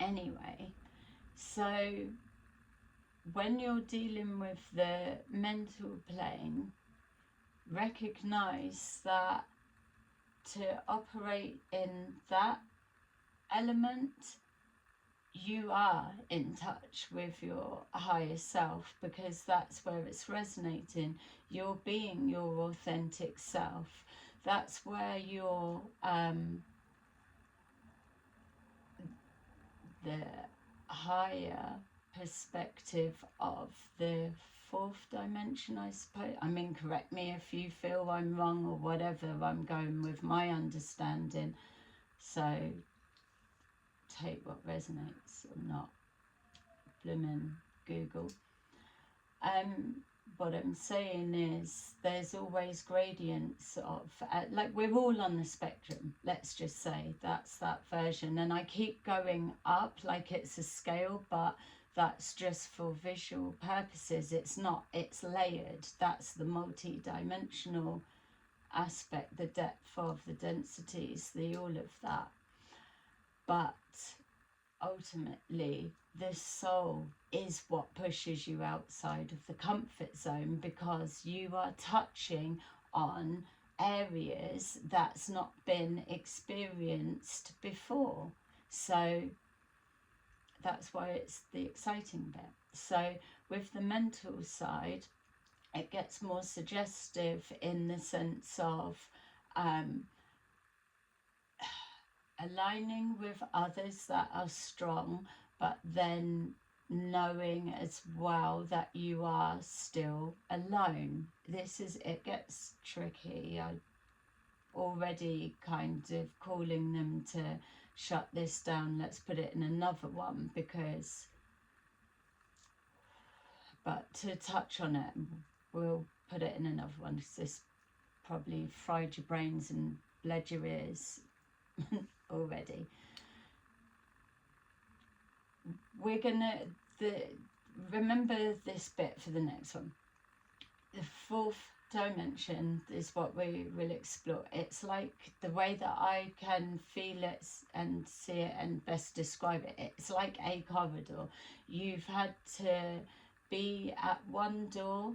Anyway, so when you're dealing with the mental plane, recognize that to operate in that element, you are in touch with your higher self, because that's where it's resonating. You're being your authentic self. That's where your the higher perspective of the fourth dimension, I suppose. I mean, correct me if you feel I'm wrong or whatever. I'm going with my understanding. So take what resonates or not. Bloomin' Google. What I'm saying is there's always gradients of, like, we're all on the spectrum, let's just say. That's that version. And I keep going up like it's a scale, but that's just for visual purposes. It's not, it's layered. That's the multi-dimensional aspect, the depth of the densities, the all of that. But ultimately, this soul is what pushes you outside of the comfort zone, because you are touching on areas that's not been experienced before. So that's why it's the exciting bit. So with the mental side, it gets more suggestive in the sense of aligning with others that are strong, but then knowing as well that you are still alone. It gets tricky. I already kind of calling them to shut this down. Let's put it in another one, but to touch on it, we'll put it in another one, because this probably fried your brains and bled your ears already. We're gonna remember this bit for the next one. The fourth dimension is what we will explore. It's like the way that I can feel it and see it and best describe it. It's like a corridor. You've had to be at one door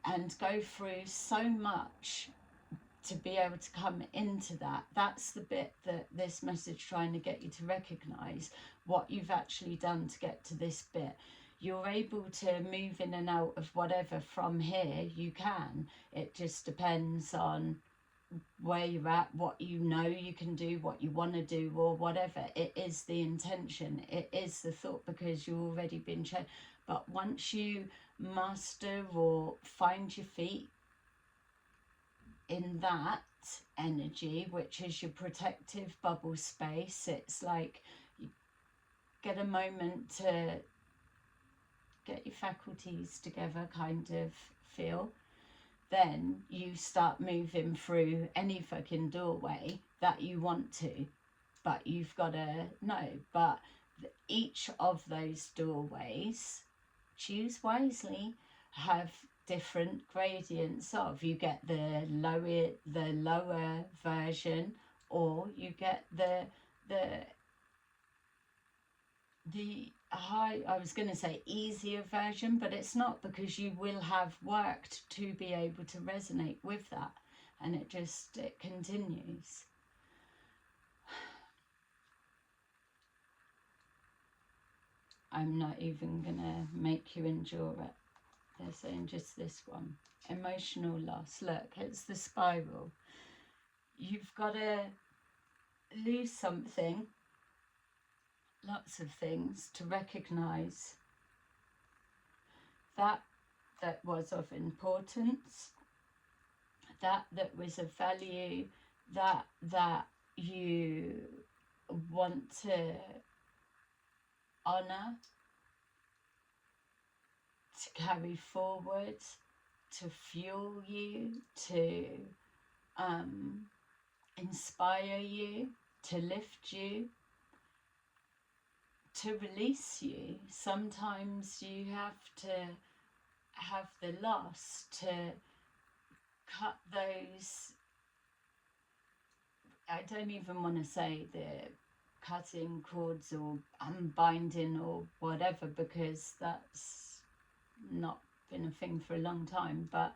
and go through so much to be able to come into that. That's the bit that this message trying to get you to recognize what you've actually done to get to this bit. You're able to move in and out of whatever from here. You can. It just depends on where you're at, what you know you can do, what you want to do, or whatever. It is the intention. It is the thought, because you've already been checked. But once you master or find your feet in that energy, which is your protective bubble space, it's like you get a moment to get your faculties together, kind of feel. Then you start moving through any fucking doorway that you want to, but you've got to know. But each of those doorways, choose wisely, have different gradients of. You get the lower version, or you get the high, I was going to say easier version, but it's not, because you will have worked to be able to resonate with that, and it continues. I'm not even going to make you endure it. They're saying just this one. Emotional loss. Look, it's the spiral. You've got to lose something, lots of things, to recognize that was of importance, that was of value, that you want to honor, to carry forward, to fuel you, to inspire you, to lift you, to release you. Sometimes you have to have the loss to cut those, I don't even want to say the cutting cords or unbinding or whatever, because that's not been a thing for a long time. But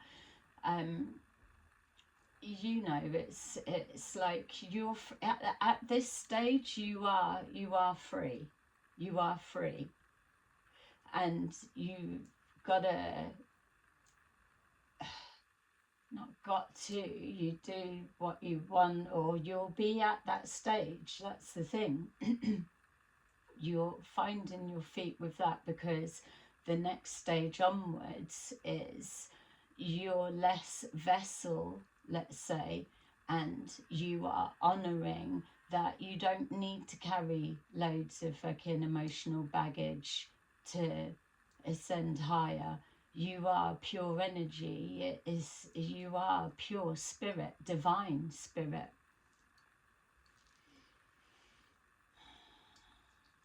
you know, it's like you're at this stage, you are free. You are free, and you gotta, you do what you want, or you'll be at that stage. That's the thing. You're finding your feet with that, because the next stage onwards is you're less vessel, let's say, and you are honouring that you don't need to carry loads of fucking emotional baggage to ascend higher. You are pure energy. You are pure spirit, divine spirit.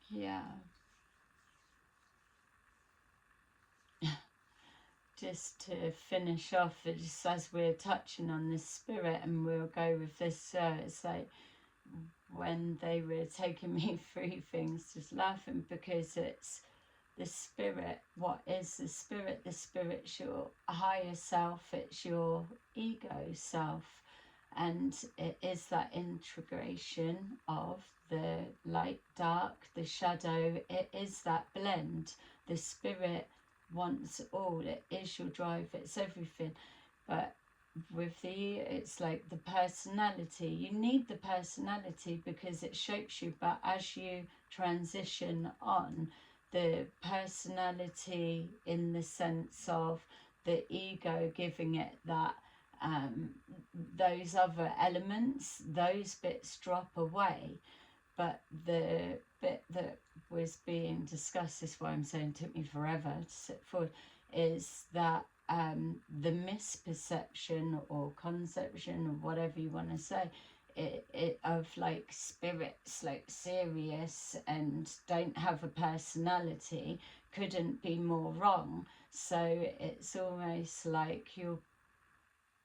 Yeah. just to finish off, just as we're touching on this spirit, and we'll go with this, it's like when they were taking me through things, just laughing, because it's the spirit. What is the spirit? The spirit's your higher self, it's your ego self, and it is that integration of the light, dark, the shadow. It is that blend. The spirit wants all. It is your drive, it's everything. But with the, it's like the personality. You need the personality because it shapes you, but as you transition on, the personality, in the sense of the ego giving it that, those other elements, those bits drop away. But the bit that was being discussed, this is why I'm saying it took me forever to sit forward, is that the misperception or conception, or whatever you want to say, of like spirits like serious and don't have a personality, couldn't be more wrong. So it's almost like you're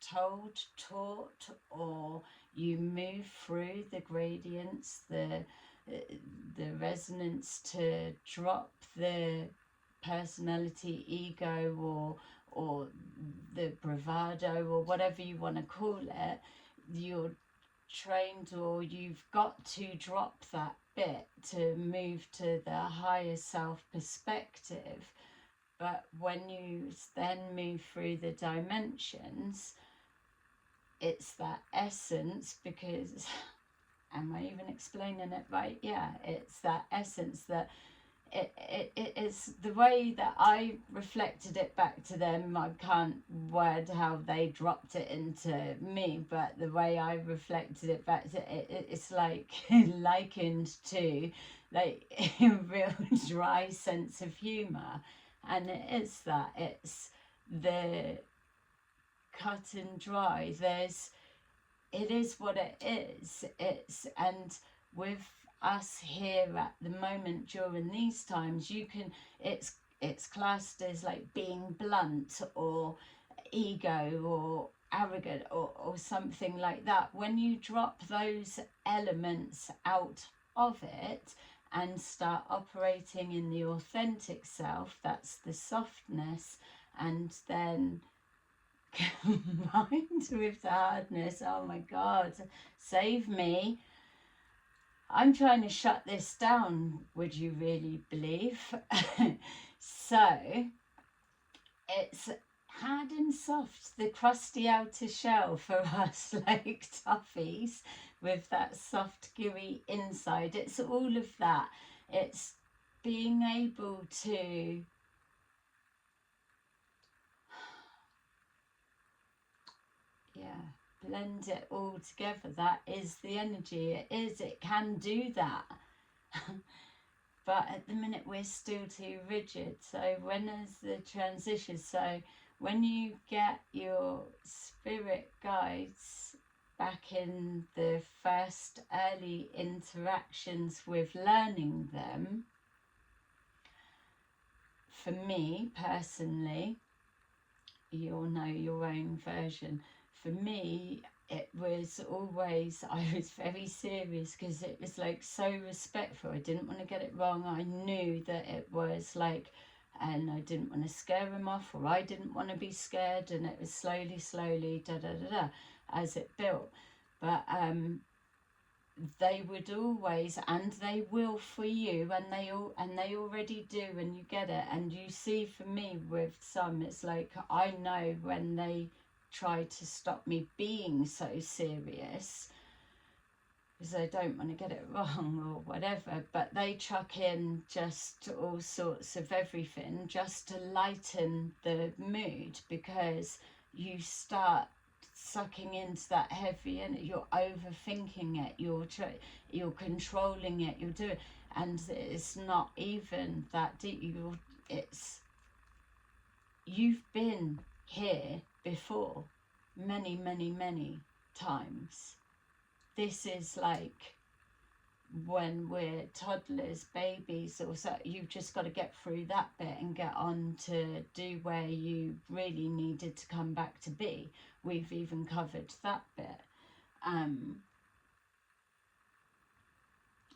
told, taught, or you move through the gradients, the resonance, to drop the personality, ego, or the bravado, or whatever you want to call it. You're trained, or you've got to drop that bit to move to the higher self perspective. But when you then move through the dimensions, it's that essence, because am I even explaining it right? Yeah, it's that essence that it is the way that I reflected it back to them. I can't word how they dropped it into me, but the way I reflected it back to it's like likened to like a real dry sense of humor. And it is that, it's the cut and dry. It is what it is. And with us here at the moment during these times, it's classed as like being blunt or ego or arrogant or something like that. When you drop those elements out of it and start operating in the authentic self, that's the softness, and then combined with the hardness, oh my God, save me. I'm trying to shut this down, would you really believe? So it's hard and soft, the crusty outer shell for us, like toffees, with that soft gooey inside. It's all of that. It's being able to blend it all together. That is the energy. It can do that. But at the minute we're still too rigid. So when is the transition? So when you get your spirit guides back in the first early interactions with learning them, for me personally, you'll know your own version. For me, it was always, I was very serious, because it was like so respectful. I didn't want to get it wrong. I knew that it was like, and I didn't want to scare him off, or I didn't want to be scared, and it was slowly as it built. But they would always, and they will for you, and they already do, and you get it. And you see, for me with some, it's like I know when they try to stop me being so serious, because I don't want to get it wrong or whatever, but they chuck in just all sorts of everything just to lighten the mood, because you start sucking into that heavy, and you're overthinking it, you're controlling it, you're doing, and it's not even that deep. You've been here before many times. This is like when we're toddlers, babies, or so, you've just got to get through that bit and get on to do where you really needed to come back to be. We've even covered that bit.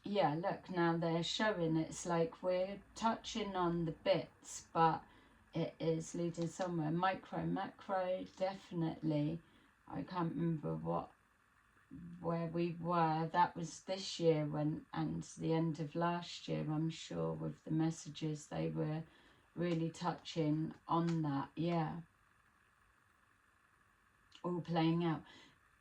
Yeah, look, now they're showing it's like we're touching on the bits, but it is leading somewhere. Micro, macro, definitely. I can't remember where we were. That was this year and the end of last year, I'm sure, with the messages. They were really touching on that. Yeah, all playing out.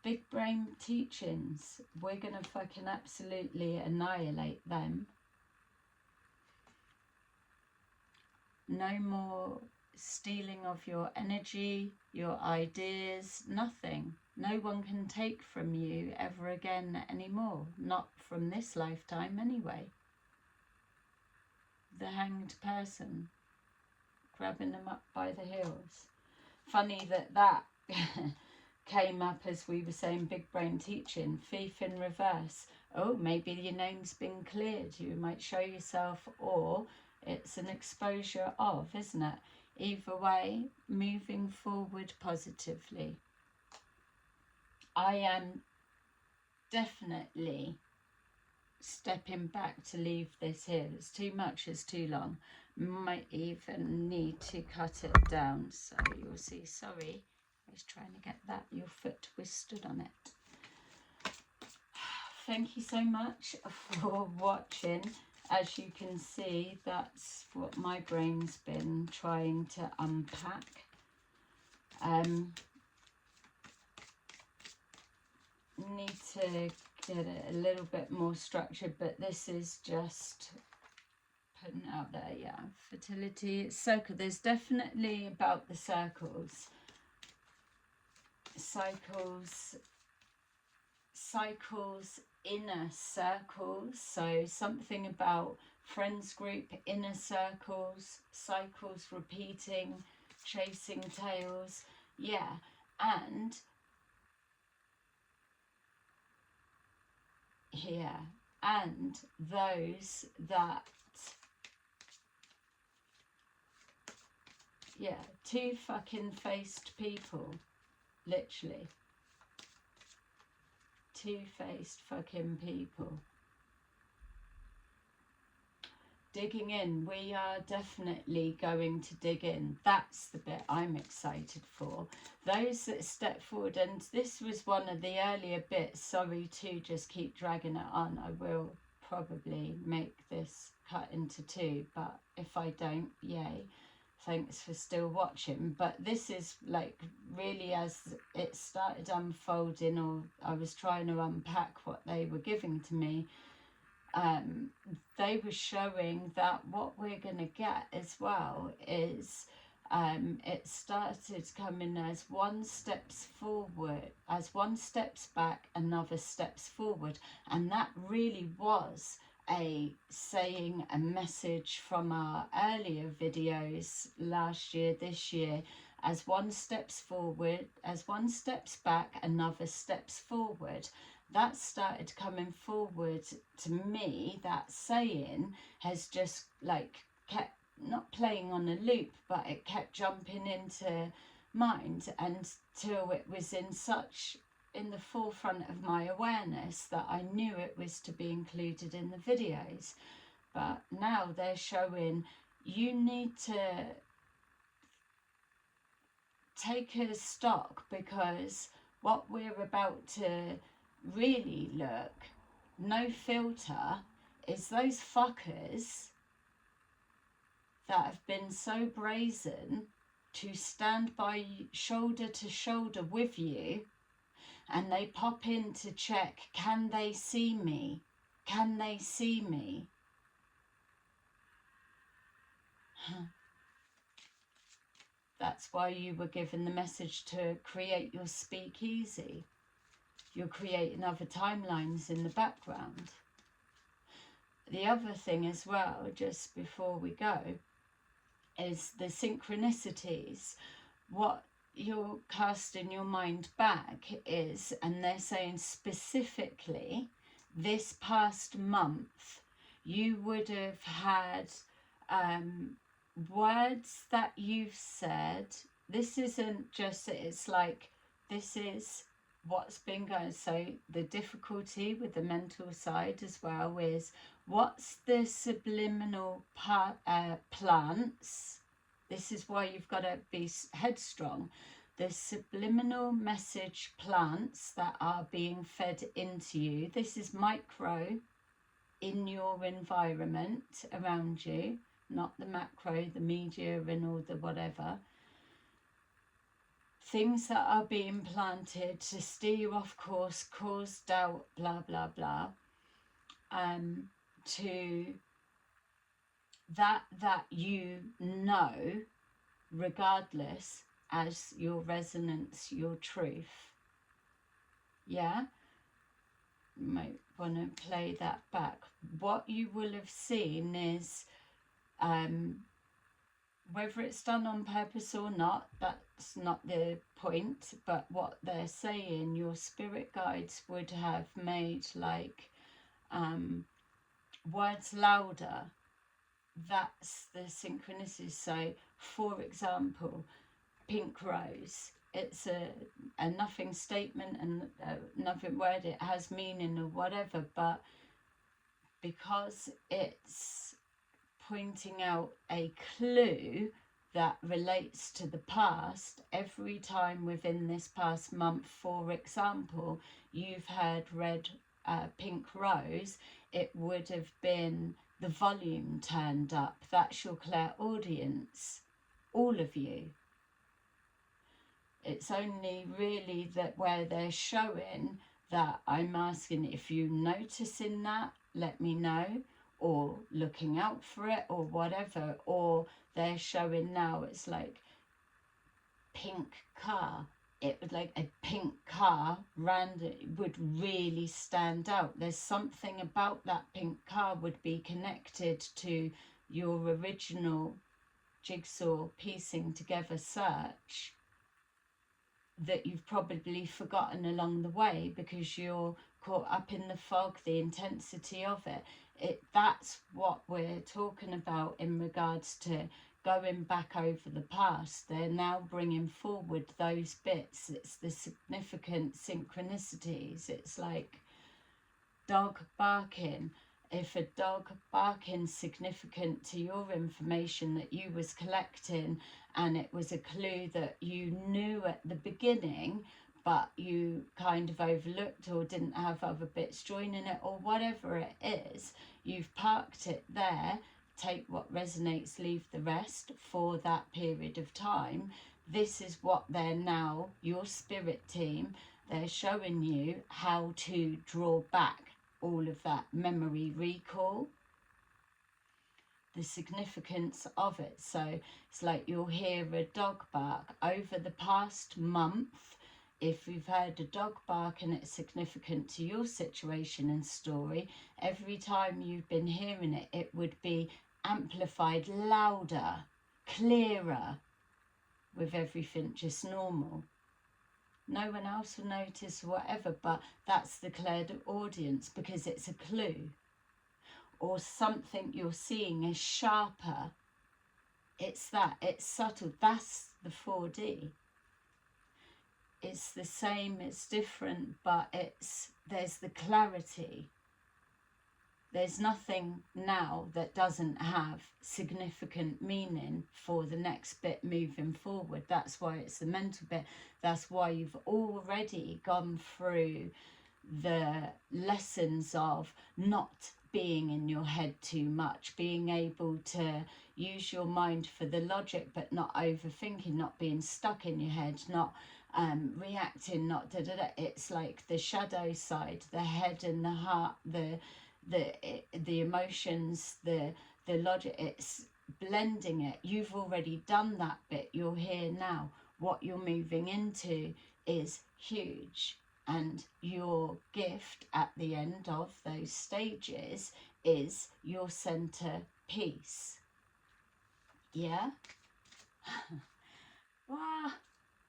Big brain teachings, we're gonna fucking absolutely annihilate them. No more stealing of your energy, your ideas, nothing. No one can take from you ever again anymore. Not from this lifetime anyway. The hanged person, grabbing them up by the heels. Funny that came up as we were saying, big brain teaching, thief in reverse. Oh, maybe your name's been cleared. You might show yourself, or it's an exposure of, isn't it? Either way, moving forward positively. I am definitely stepping back to leave this here. It's too much, it's too long. Might even need to cut it down, so you'll see. Sorry, I was trying to get that, your foot twisted on it. Thank you so much for watching. As you can see, that's what my brain's been trying to unpack. Need to get it a little bit more structured, but this is just putting it out there. Yeah, fertility, circle. There's definitely about the circles. Cycles, inner circles. So something about friends group, inner circles, cycles repeating, chasing tails. Yeah, and here, and those that, yeah, two fucking faced people, literally. Two-faced fucking people. Digging in. We are definitely going to dig in. That's the bit I'm excited for. Those that step forward, and this was one of the earlier bits. Sorry to just keep dragging it on. I will probably make this cut into two, but if I don't, yay. Thanks for still watching. But this is like really as it started unfolding, or I was trying to unpack what they were giving to me. They were showing that what we're going to get as well is it started coming as one steps forward, as one steps back, another steps forward. And that really was a saying, a message from our earlier videos last year, this year. As one steps forward, as one steps back, another steps forward. That started coming forward to me. That saying has just like kept not playing on a loop, but it kept jumping into mind until it was in the forefront of my awareness that I knew it was to be included in the videos. But now they're showing you need to take a stock, because what we're about to really look, no filter, is those fuckers that have been so brazen to stand by shoulder to shoulder with you, and they pop in to check, can they see me? Can they see me? That's why you were given the message to create your speakeasy. You're creating other timelines in the background. The other thing as well, just before we go, is the synchronicities. What you're casting your mind back is, and they're saying specifically this past month, you would have had words that you've said. This isn't just, it's like, this is what's been going. So the difficulty with the mental side as well is, what's the subliminal plants? This is why you've got to be headstrong. The subliminal message plants that are being fed into you. This is micro in your environment around you, not the macro, the media and all the whatever. Things that are being planted to steer you off course, cause doubt, blah, blah, blah. To that you know, regardless, as your resonance, your truth. Yeah? You might want to play that back. What you will have seen is, whether it's done on purpose or not, that's not the point, but what they're saying, your spirit guides would have made like words louder. That's the synchronicity. So, for example, pink rose, it's a nothing statement and nothing word, it has meaning or whatever, but because it's pointing out a clue that relates to the past, every time within this past month, for example, you've heard red, pink rose, it would have been the volume turned up. That's your clairaudience, all of you. It's only really that where they're showing that, I'm asking if you noticing that, let me know, or looking out for it or whatever. Or they're showing now, it's like pink car. It would, like a pink car would really stand out. There's something about that pink car would be connected to your original jigsaw piecing together search that you've probably forgotten along the way because you're caught up in the fog, the intensity of it. That's what we're talking about in regards to going back over the past. They're now bringing forward those bits. It's the significant synchronicities. It's like dog barking. If a dog barking's significant to your information that you was collecting, and it was a clue that you knew at the beginning, but you kind of overlooked or didn't have other bits joining it or whatever it is, you've parked it there, take what resonates, leave the rest for that period of time. This is what they're now, your spirit team, they're showing you how to draw back all of that memory recall, the significance of it. So it's like you'll hear a dog bark over the past month. If you've heard a dog bark and it's significant to your situation and story, every time you've been hearing it, it would be amplified, louder, clearer, with everything just normal. No one else will notice whatever, but that's the clairaudience, because it's a clue. Or something you're seeing is sharper. It's that, it's subtle. That's the 4D. It's the same, it's different, but there's the clarity. There's nothing now that doesn't have significant meaning for the next bit moving forward. That's why it's the mental bit. That's why you've already gone through the lessons of not being in your head too much, being able to use your mind for the logic, but not overthinking, not being stuck in your head, not reacting, not da-da-da. It's like the shadow side, the head and the heart, the emotions, the logic. It's blending it. You've already done that bit. You're here now. What you're moving into is huge, and your gift at the end of those stages is your center piece. Yeah. Wow.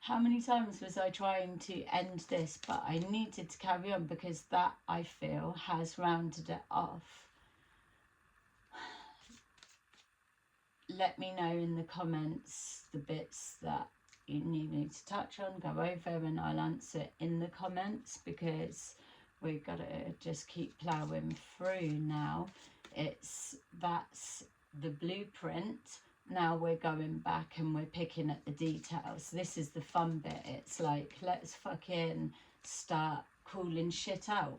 How many times was I trying to end this, but I needed to carry on because that, I feel, has rounded it off. Let me know in the comments the bits that you need me to touch on, go over, and I'll answer in the comments, because we've got to just keep ploughing through now. That's the blueprint. Now we're going back and we're picking at the details. This is the fun bit. It's like, let's fucking start calling shit out.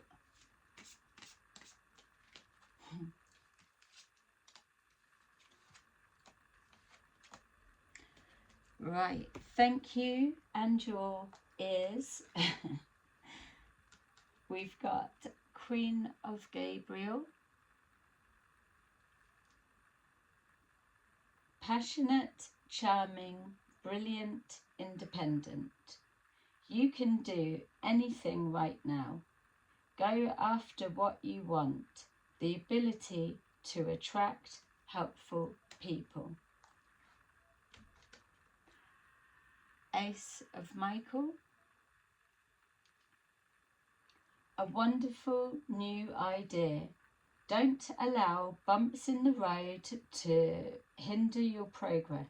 Right, thank you, and your ears. We've got Queen of Gabriel. Passionate, charming, brilliant, independent. You can do anything right now. Go after what you want. The ability to attract helpful people. Ace of Michael. A wonderful new idea. Don't allow bumps in the road to hinder your progress.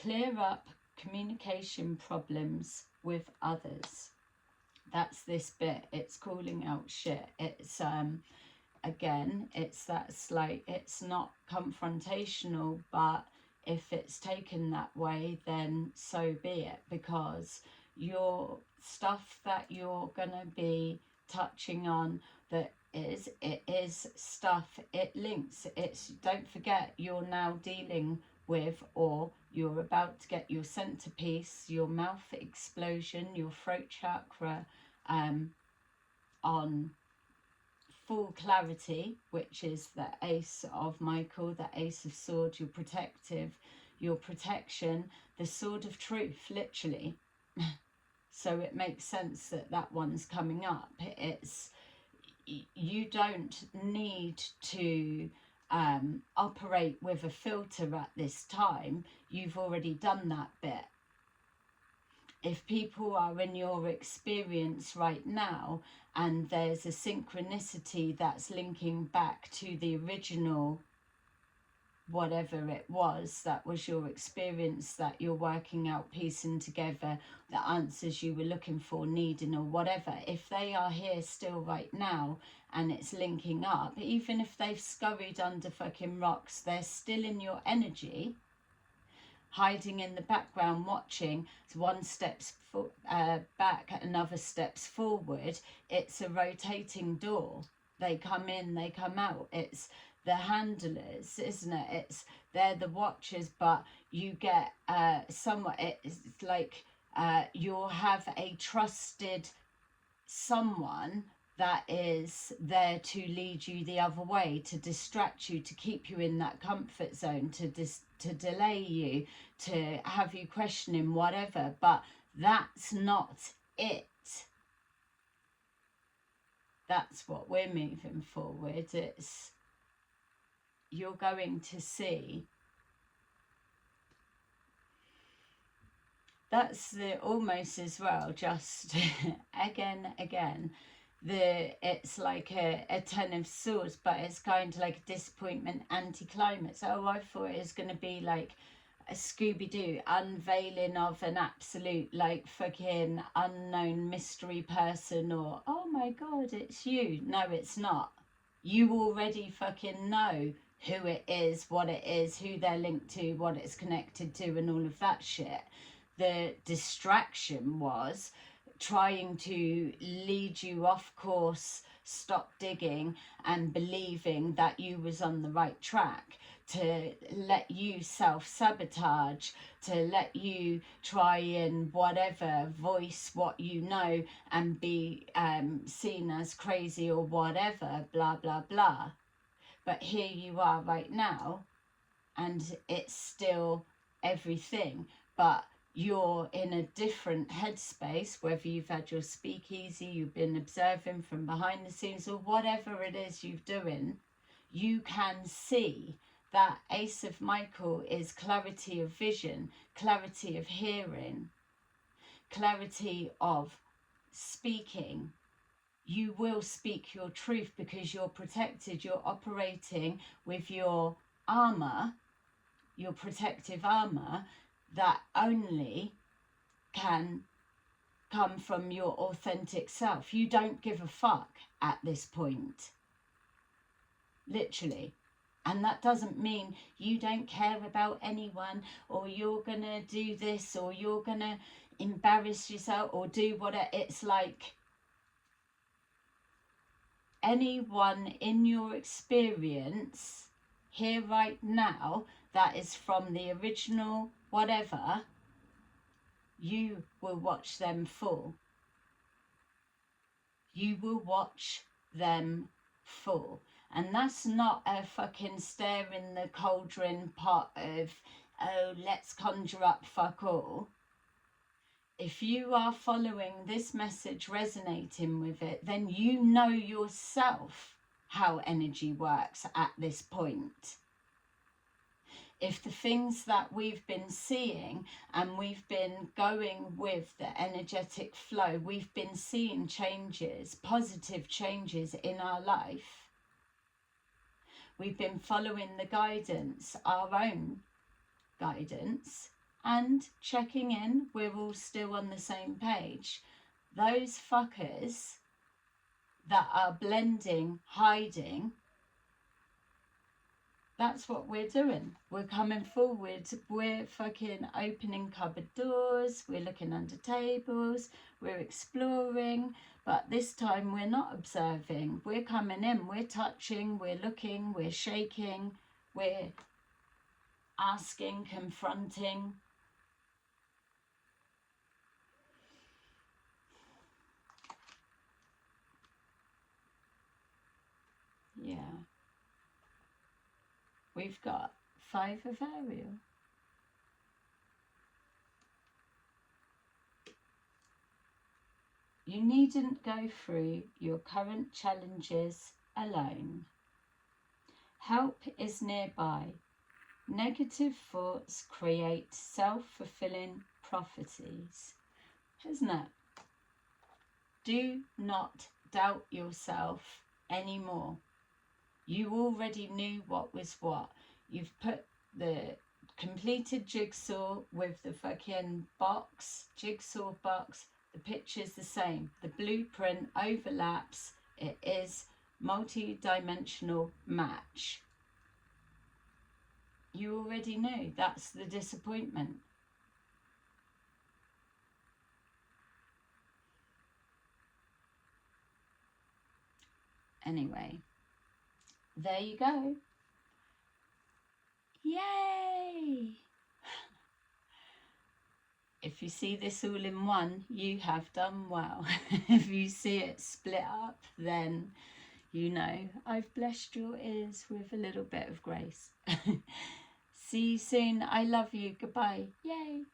Clear up communication problems with others. That's this bit. It's calling out shit. It's again, that's like, it's not confrontational, but if it's taken that way, then so be it, because your stuff that you're gonna be touching on, it is stuff, it links. Don't forget, you're now dealing with, or you're about to get your centerpiece, your mouth explosion, your throat chakra on full clarity, which is the Ace of Michael, the Ace of Swords, your protective, your protection, the Sword of Truth, literally. So it makes sense that that one's coming up. You don't need to operate with a filter at this time. You've already done that bit. If people are in your experience right now and there's a synchronicity that's linking back to the original, whatever it was, that was your experience, that you're working out, piecing together the answers you were looking for, needing, or whatever, if they are here still right now and it's linking up, even if they've scurried under fucking rocks, they're still in your energy, hiding in the background, watching. It's one steps back, another steps forward. It's a rotating door. They come in, they come out. It's the handlers, isn't it? They're the watchers, but you get somewhat, it's like you'll have a trusted someone that is there to lead you the other way, to distract you, to keep you in that comfort zone, to delay you, to have you questioning whatever. But that's not it. That's what we're moving forward. It's, you're going to see. That's the almost as well, just again, it's like a Ten of Swords, but it's kind of like a disappointment, anticlimax. Oh, I thought it was going to be like a Scooby-Doo unveiling of an absolute like fucking unknown mystery person, or oh my god, it's you. No, it's not. You already fucking know who it is, what it is, who they're linked to, what it's connected to, and all of that shit. The distraction was trying to lead you off course, stop digging, and believing that you was on the right track, to let you self-sabotage, to let you try and whatever, voice what you know and be seen as crazy or whatever, blah, blah, blah. But here you are right now, and it's still everything, but you're in a different headspace, whether you've had your speakeasy, you've been observing from behind the scenes, or whatever it is you're doing. You can see That Ace of Michael is clarity of vision, clarity of hearing, clarity of speaking. You will speak your truth because you're protected. You're operating with your armor, your protective armor, that only can come from your authentic self. You don't give a fuck at this point. Literally. And that doesn't mean you don't care about anyone, or you're going to do this, or you're going to embarrass yourself, or do whatever. It's like anyone in your experience here right now that is from the original whatever, you will watch them fall. You will watch them fall. And that's not a fucking stare in the cauldron pot of, oh, let's conjure up fuck all. If you are following this message, resonating with it, then you know yourself how energy works at this point. If the things that we've been seeing and we've been going with the energetic flow, we've been seeing changes, positive changes in our life. We've been following the guidance, our own guidance, and checking in, we're all still on the same page. Those fuckers that are blending, hiding, that's what we're doing. We're coming forward. We're fucking opening cupboard doors. We're looking under tables. We're exploring. But this time we're not observing. We're coming in. We're touching. We're looking. We're shaking. We're asking, confronting. Yeah. We've got 5 of Ariel. You needn't go through your current challenges alone. Help is nearby. Negative thoughts create self-fulfilling prophecies. Isn't it? Do not doubt yourself anymore. You already knew what was what. You've put the completed jigsaw with the fucking box, jigsaw box. The picture's the same. The blueprint overlaps. It is multi-dimensional match. You already knew. That's the disappointment. Anyway, there you go. Yay! If you see this all in one, you have done well. If you see it split up, then you know I've blessed your ears with a little bit of grace. See you soon. I love you. Goodbye. Yay!